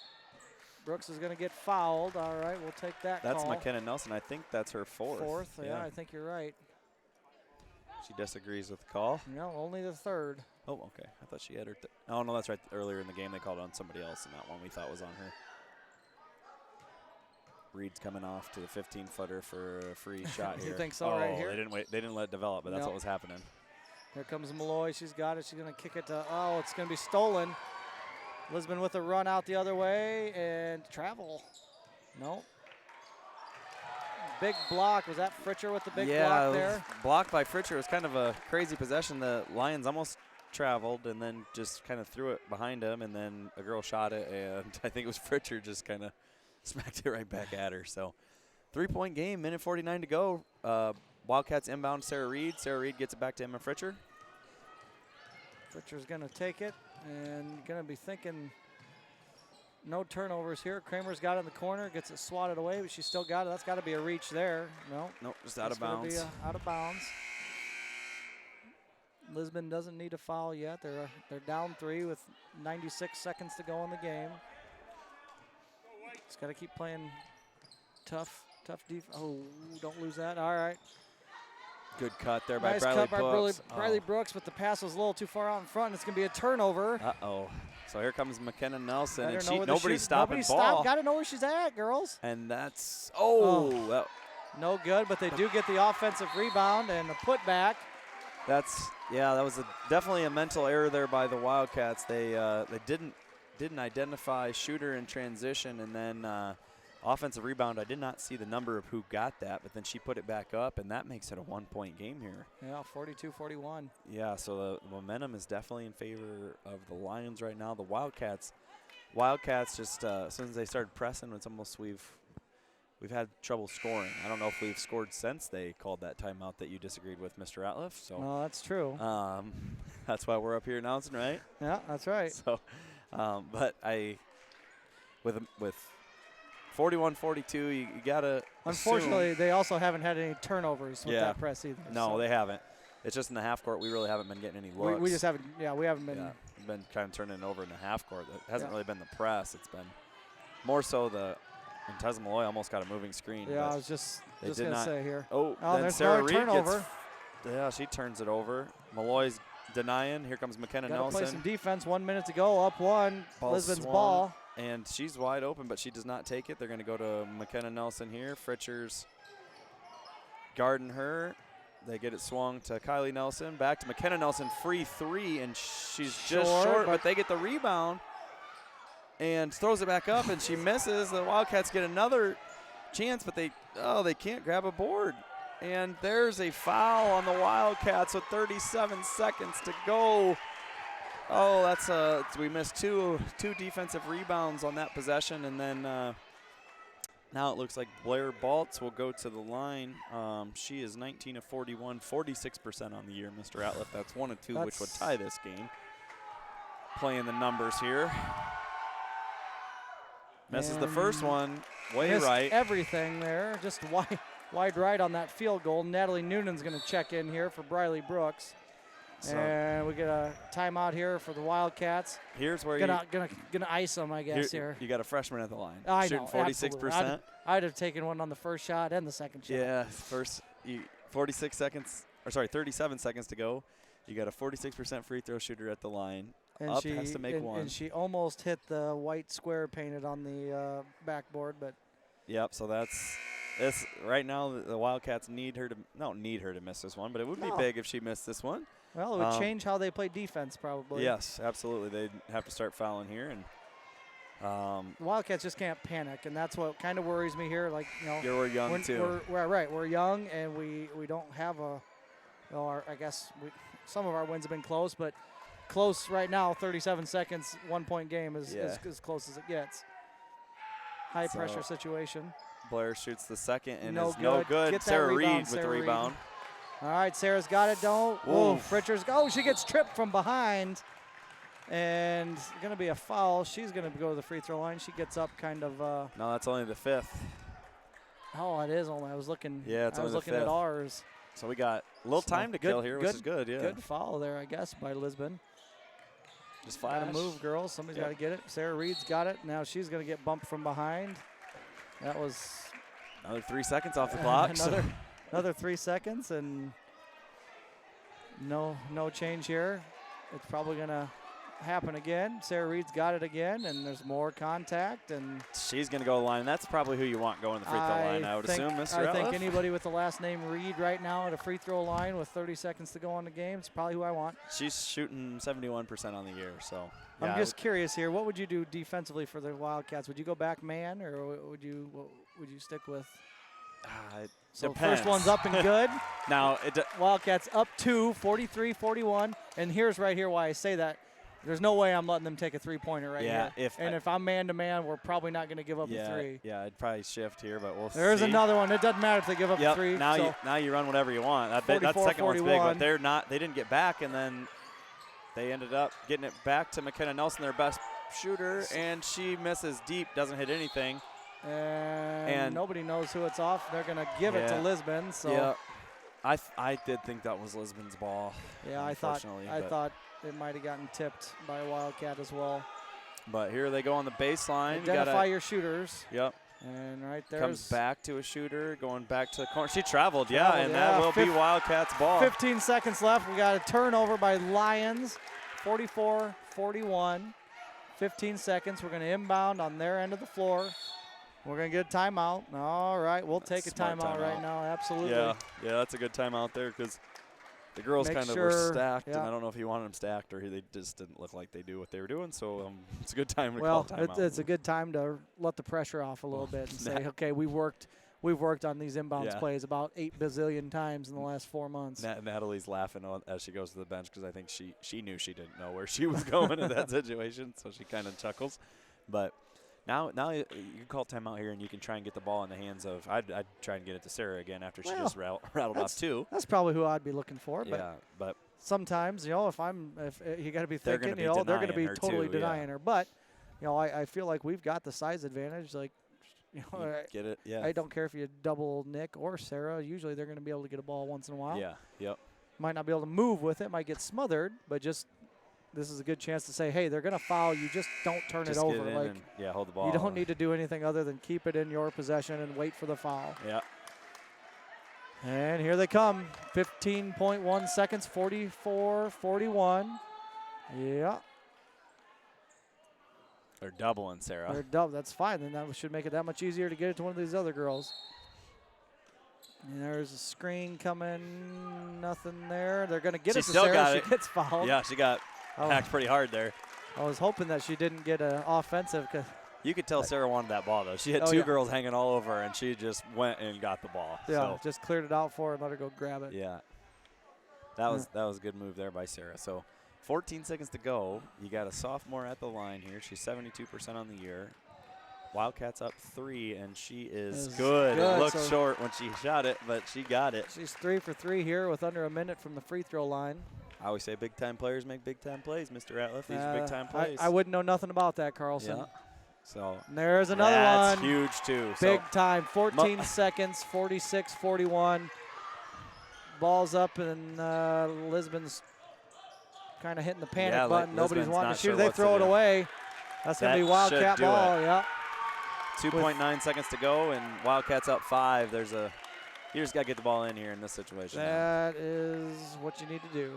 Speaker 1: Brooks is going to get fouled. All right, we'll take that
Speaker 2: That's
Speaker 1: call.
Speaker 2: McKenna Nelson. I think that's her fourth.
Speaker 1: Yeah, I think you're right.
Speaker 2: She disagrees with the call.
Speaker 1: No, only the third.
Speaker 2: Oh, okay. I thought she had her. Oh, no, that's right. Earlier in the game, they called on somebody else, and that one we thought was on her. Reed's coming off to the 15-footer for a free shot here.
Speaker 1: You think so right here?
Speaker 2: They didn't wait. They didn't let it develop, but that's what was happening.
Speaker 1: Here comes Malloy. She's got it. She's going to kick it to, it's going to be stolen. Lisbon with a run out the other way and travel. No. Big block. Was that Fritcher with the big block there?
Speaker 2: Yeah, blocked by Fritcher. It was kind of a crazy possession. The Lions almost traveled and then just kind of threw it behind him, and then a girl shot it, and I think it was Fritcher just kind of smacked it right back at her. So 3-point game, minute 49 to go. Wildcats inbound Sarah Reed. Sarah Reed gets it back to Emma Fritcher.
Speaker 1: Fritcher's going to take it and going to be thinking no turnovers here. Kramer's got it in the corner, gets it swatted away, but she's still got it. That's got to be a reach there.
Speaker 2: Nope, just out of bounds.
Speaker 1: Out of bounds. Lisbon doesn't need a foul yet. They're down 3 with 96 seconds to go in the game. Just got to keep playing tough defense. Oh, don't lose that. All right.
Speaker 2: Good cut there by
Speaker 1: nice
Speaker 2: Briley
Speaker 1: cut
Speaker 2: Brooks.
Speaker 1: By Briley Brooks, but the pass was a little too far out in front. It's going to be a turnover.
Speaker 2: Uh-oh. So here comes McKenna Nelson, and
Speaker 1: nobody's
Speaker 2: stopping ball.
Speaker 1: Got to know where she's at, girls.
Speaker 2: And that's,
Speaker 1: No good, but they do get the offensive rebound and a putback.
Speaker 2: That was definitely a mental error there by the Wildcats. They didn't identify shooter in transition, and then offensive rebound. I did not see the number of who got that, but then she put it back up, and that makes it a 1-point game here.
Speaker 1: Yeah, 42-41.
Speaker 2: Yeah, so the momentum is definitely in favor of the Lions right now. The Wildcats just as soon as they started pressing, it's almost we've had trouble scoring. I don't know if we've scored since they called that timeout that you disagreed with, Mr. Ratliff. So
Speaker 1: no, that's true.
Speaker 2: That's why we're up here announcing, right?
Speaker 1: Yeah, that's right.
Speaker 2: So, but with 41-42, you gotta.
Speaker 1: Unfortunately, they also haven't had any turnovers with that press either.
Speaker 2: No, they haven't. It's just in the half court. We really haven't been getting any looks.
Speaker 1: We just haven't. Yeah, we haven't been.
Speaker 2: Yeah, we've been kind of turning it over in the half court. It hasn't really been the press. It's been more so the. And Tessa Malloy almost got a moving screen.
Speaker 1: Yeah, I was just gonna say here.
Speaker 2: Oh, then
Speaker 1: there's
Speaker 2: Sarah Reed
Speaker 1: turnover.
Speaker 2: She turns it over. Malloy's denying. Here comes McKenna Nelson.
Speaker 1: Play some defense. 1 minute to go. Up one. Lisbon's ball.
Speaker 2: And she's wide open, but she does not take it. They're going to go to McKenna Nelson here. Fritcher's guarding her. They get it swung to Kylie Nelson. Back to McKenna Nelson. Free three, and she's just short, but they get the rebound. And throws it back up, and she misses. The Wildcats get another chance, but they can't grab a board. And there's a foul on the Wildcats with 37 seconds to go. Oh, that's we missed two defensive rebounds on that possession, and then now it looks like Blair Baltz will go to the line. She is 19 of 41, 46% on the year, Mr. Ratliff. That's 1 of 2, which would tie this game. Playing the numbers here. Misses the first one, way right.
Speaker 1: Everything there, just wide right on that field goal. Natalie Noonan's going to check in here for Briley Brooks. And we get a timeout here for the Wildcats.
Speaker 2: Here's where
Speaker 1: gonna ice them, I guess. Here
Speaker 2: you got a freshman at the line.
Speaker 1: I
Speaker 2: shooting
Speaker 1: know,
Speaker 2: 46%.
Speaker 1: I'd have taken one on the first shot and the second shot.
Speaker 2: Yeah, 37 seconds to go. You got a 46% free throw shooter at the line.
Speaker 1: And
Speaker 2: Up has to make one.
Speaker 1: And she almost hit the white square painted on the backboard, but.
Speaker 2: Yep. So that's right now. The Wildcats don't need her to miss this one, but it would be big if she missed this one.
Speaker 1: Well, it would change how they play defense, probably.
Speaker 2: Yes, absolutely. They'd have to start fouling here, and
Speaker 1: the Wildcats just can't panic, and that's what kind of worries me here. Like,
Speaker 2: we're young too.
Speaker 1: We're young, and we don't have some of our wins have been close, but close right now. 37 seconds, 1 point game is as close as it gets. High pressure situation.
Speaker 2: Blair shoots the second and
Speaker 1: no
Speaker 2: is no good. Sarah Reed with the rebound.
Speaker 1: All right, Sarah's got it. Fritcher's. She gets tripped from behind. And it's going to be a foul. She's going to go to the free throw line. She gets up kind of.
Speaker 2: No, that's only the fifth.
Speaker 1: Oh, it is only. I was looking.
Speaker 2: Yeah, it's only the fifth.
Speaker 1: At ours.
Speaker 2: So we got a little time to kill here, which is good. Yeah.
Speaker 1: Good foul there, I guess, by Lisbon.
Speaker 2: Just flash.
Speaker 1: Gotta move, girls. Somebody's got to get it. Sarah Reed's got it. Now she's going to get bumped from behind. That was.
Speaker 2: Another 3 seconds off the clock.
Speaker 1: Another 3 seconds, and no change here. It's probably going to happen again. Sarah Reed's got it again, and there's more contact. And
Speaker 2: she's going to go to the line. That's probably who you want going to the free throw line, I would assume, Mr.
Speaker 1: I think anybody with the last name Reed right now at a free throw line with 30 seconds to go on the game is probably who I want.
Speaker 2: She's shooting 71% on the year, so.
Speaker 1: I'm just curious here. What would you do defensively for the Wildcats? Would you go back man, or would you stick with? So
Speaker 2: depends.
Speaker 1: First one's up and good.
Speaker 2: Now
Speaker 1: Wildcats up 2, 43-41. And here's right here why I say that. There's no way I'm letting them take a three-pointer here. If I'm man-to-man, we're probably not going to give up a three.
Speaker 2: Yeah, I'd probably shift here, but we'll see.
Speaker 1: There's another one. It doesn't matter if they give up a three.
Speaker 2: Now you run whatever you want. That second one's big, but they didn't get back, and then they ended up getting it back to McKenna Nelson, their best shooter, and she misses deep, doesn't hit anything.
Speaker 1: And nobody knows who it's off. They're going to give it to Lisbon. So
Speaker 2: yeah, I did think that was Lisbon's ball.
Speaker 1: Yeah, I thought it might have gotten tipped by a Wildcat as well.
Speaker 2: But here they go on the baseline.
Speaker 1: Identify your shooters.
Speaker 2: Yep.
Speaker 1: And right there
Speaker 2: comes back to a shooter, going back to the corner. She traveled, that will be Wildcats' ball.
Speaker 1: 15 seconds left. We got a turnover by Lions, 44-41. 15 seconds. We're going to inbound on their end of the floor. We're going to get a timeout. All right, we'll take a timeout right now. Absolutely.
Speaker 2: Yeah, that's a good timeout there because the girls
Speaker 1: Make
Speaker 2: kind of
Speaker 1: sure,
Speaker 2: were stacked,
Speaker 1: yeah.
Speaker 2: and I don't know if he wanted them stacked or they just didn't look like they do what they were doing. So it's a good time to call timeout.
Speaker 1: Well, it's a good time to let the pressure off a little bit and say, okay, we've worked on these inbounds plays about 8 bazillion times in the last 4 months.
Speaker 2: Natalie's laughing as she goes to the bench because I think she knew she didn't know where she was going in that situation, so she kind of chuckles. But now you can call timeout here, and you can try and get the ball in the hands of. I'd try and get it to Sarah again after she just rattled off 2.
Speaker 1: That's probably who I'd be looking for.
Speaker 2: But
Speaker 1: sometimes, you know, if you got to be thinking,
Speaker 2: they're going
Speaker 1: to be totally denying her. But, you know, I feel like we've got the size advantage. Like, you know,
Speaker 2: get it? Yeah.
Speaker 1: I don't care if you double Nick or Sarah. Usually they're going to be able to get a ball once in a while.
Speaker 2: Yeah. Yep.
Speaker 1: Might not be able to move with it. Might get smothered. But just this is a good chance to say, hey, they're going to foul. You just don't turn it over. Like,
Speaker 2: hold the ball.
Speaker 1: You don't need to do anything other than keep it in your possession and wait for the foul.
Speaker 2: Yeah.
Speaker 1: And here they come. 15.1 seconds, 44-41. Yeah.
Speaker 2: They're doubling, Sarah.
Speaker 1: They're double. That's fine. Then that should make it that much easier to get it to one of these other girls. And there's a screen coming. Nothing there. They're going to get it to Sarah. She gets fouled.
Speaker 2: Yeah, she got hacked pretty hard there.
Speaker 1: I was hoping that she didn't get an offensive.
Speaker 2: You could tell Sarah wanted that ball, though. She had 2 girls hanging all over her, and she just went and got the ball.
Speaker 1: Yeah, just cleared it out for her and let her go grab it.
Speaker 2: Yeah. That was a good move there by Sarah. So 14 seconds to go. You got a sophomore at the line here. She's 72% on the year. Wildcats up 3, and she is good. It looked short when she shot it, but she got it.
Speaker 1: She's 3 for 3 here with under a minute from the free throw line.
Speaker 2: I always say big-time players make big-time plays, Mr. Ratliff. These are big-time plays.
Speaker 1: I wouldn't know nothing about that, Carlson.
Speaker 2: Yeah. So
Speaker 1: and there's another
Speaker 2: that's
Speaker 1: one.
Speaker 2: Huge, too.
Speaker 1: Big time. 14 seconds, 46-41. Ball's up, and Lisbon's kind of hitting the panic button. Nobody's wanting to shoot. They throw it away. That's going to be Wildcat ball. Yeah.
Speaker 2: 2.9 seconds to go, and Wildcats up 5. You just got to get the ball in here in this situation.
Speaker 1: That is what you need to do.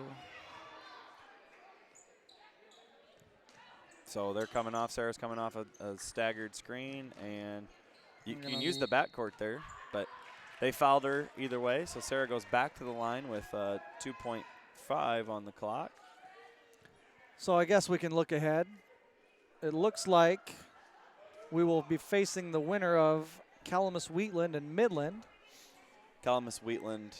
Speaker 2: So they're coming off. Sarah's coming off a staggered screen, and you can use the backcourt there, but they fouled her either way. So Sarah goes back to the line with 2.5 on the clock.
Speaker 1: So I guess we can look ahead. It looks like we will be facing the winner of Calamus-Wheatland and Midland.
Speaker 2: Calamus-Wheatland,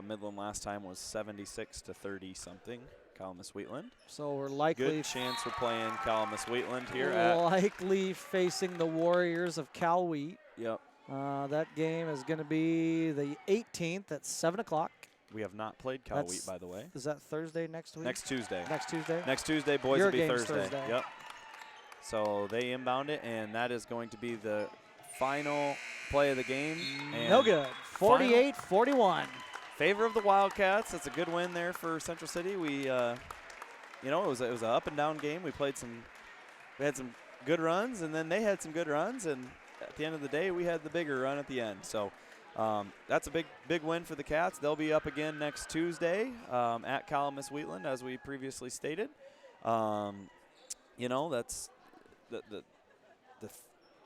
Speaker 2: Midland last time was 76-30 something. Calamus-Wheatland.
Speaker 1: So we're likely
Speaker 2: good chance we're playing Calamus-Wheatland here.
Speaker 1: Likely facing the Warriors of Cal-Wheat.
Speaker 2: Yep.
Speaker 1: That game is going to be the 18th at 7 o'clock.
Speaker 2: We have not played Cal-Wheat, by the way.
Speaker 1: Is that Thursday next week?
Speaker 2: Next Tuesday.
Speaker 1: Next Tuesday?
Speaker 2: Next Tuesday, boys.
Speaker 1: Your
Speaker 2: will be
Speaker 1: game's
Speaker 2: Thursday. Yep. So they inbound it, and that is going to be the final play of the game. And
Speaker 1: no good. 48-41.
Speaker 2: Favor of the Wildcats. That's a good win there for Central City. We, it was an up and down game. We had some good runs, and then they had some good runs, and at the end of the day, we had the bigger run at the end. So that's a big win for the Cats. They'll be up again next Tuesday at Calamus-Wheatland, as we previously stated. That's the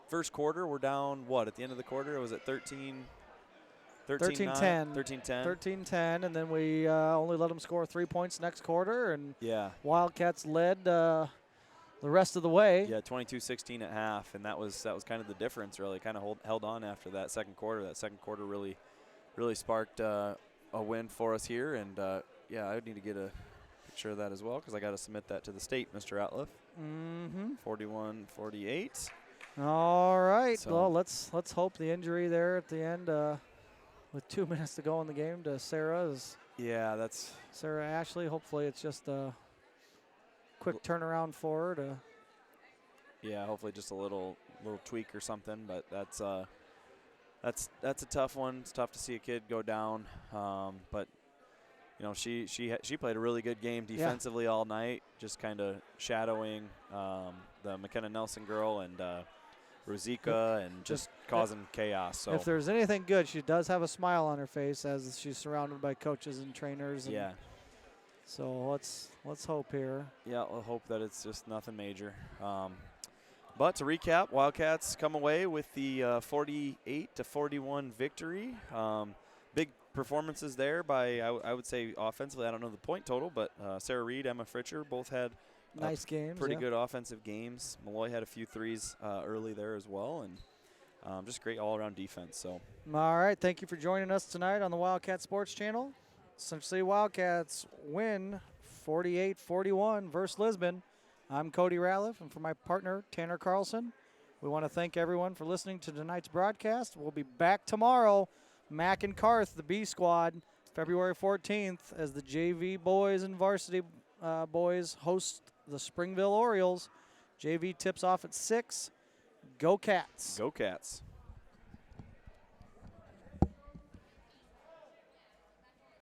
Speaker 2: first quarter. We're down at the end of the quarter? Was it 13-10. 13-10,
Speaker 1: and then we only let them score 3 points next quarter, and Wildcats led the rest of the way.
Speaker 2: Yeah, 22-16 at half, and that was kind of the difference. Really, kind of held on after that second quarter. That second quarter really sparked a win for us here, and I would need to get a picture of that as well because I got to submit that to the state, Mr. Ratliff. 41-48.
Speaker 1: All right. So well, let's hope the injury there at the end. With 2 minutes to go in the game to Sarah is
Speaker 2: that's
Speaker 1: Sarah Ashley. Hopefully it's just a quick turnaround for her to
Speaker 2: hopefully just a little tweak or something, but that's a tough one. It's tough to see a kid go down, but she played a really good game defensively all night, just kind of shadowing the McKenna Nelson girl and Rosika and just causing chaos. So
Speaker 1: if there's anything good, she does have a smile on her face as she's surrounded by coaches and trainers. And so let's hope here.
Speaker 2: Yeah, we'll hope that it's just nothing major. But to recap, Wildcats come away with the 48-41 victory. Big performances there by, I would say, offensively. I don't know the point total, but Sarah Reed, Emma Fritcher both had
Speaker 1: nice games.
Speaker 2: Pretty good offensive games. Malloy had a few threes early there as well, and just great all-around defense. So.
Speaker 1: All right, thank you for joining us tonight on the Wildcat Sports Channel. Central City Wildcats win 48-41 versus Lisbon. I'm Cody Ralliff, and for my partner, Tanner Carlson, we want to thank everyone for listening to tonight's broadcast. We'll be back tomorrow. Mac and Karth, the B squad, February 14th, as the JV boys and varsity boys host the Springville Orioles. JV tips off at 6. Go Cats.
Speaker 2: Go Cats.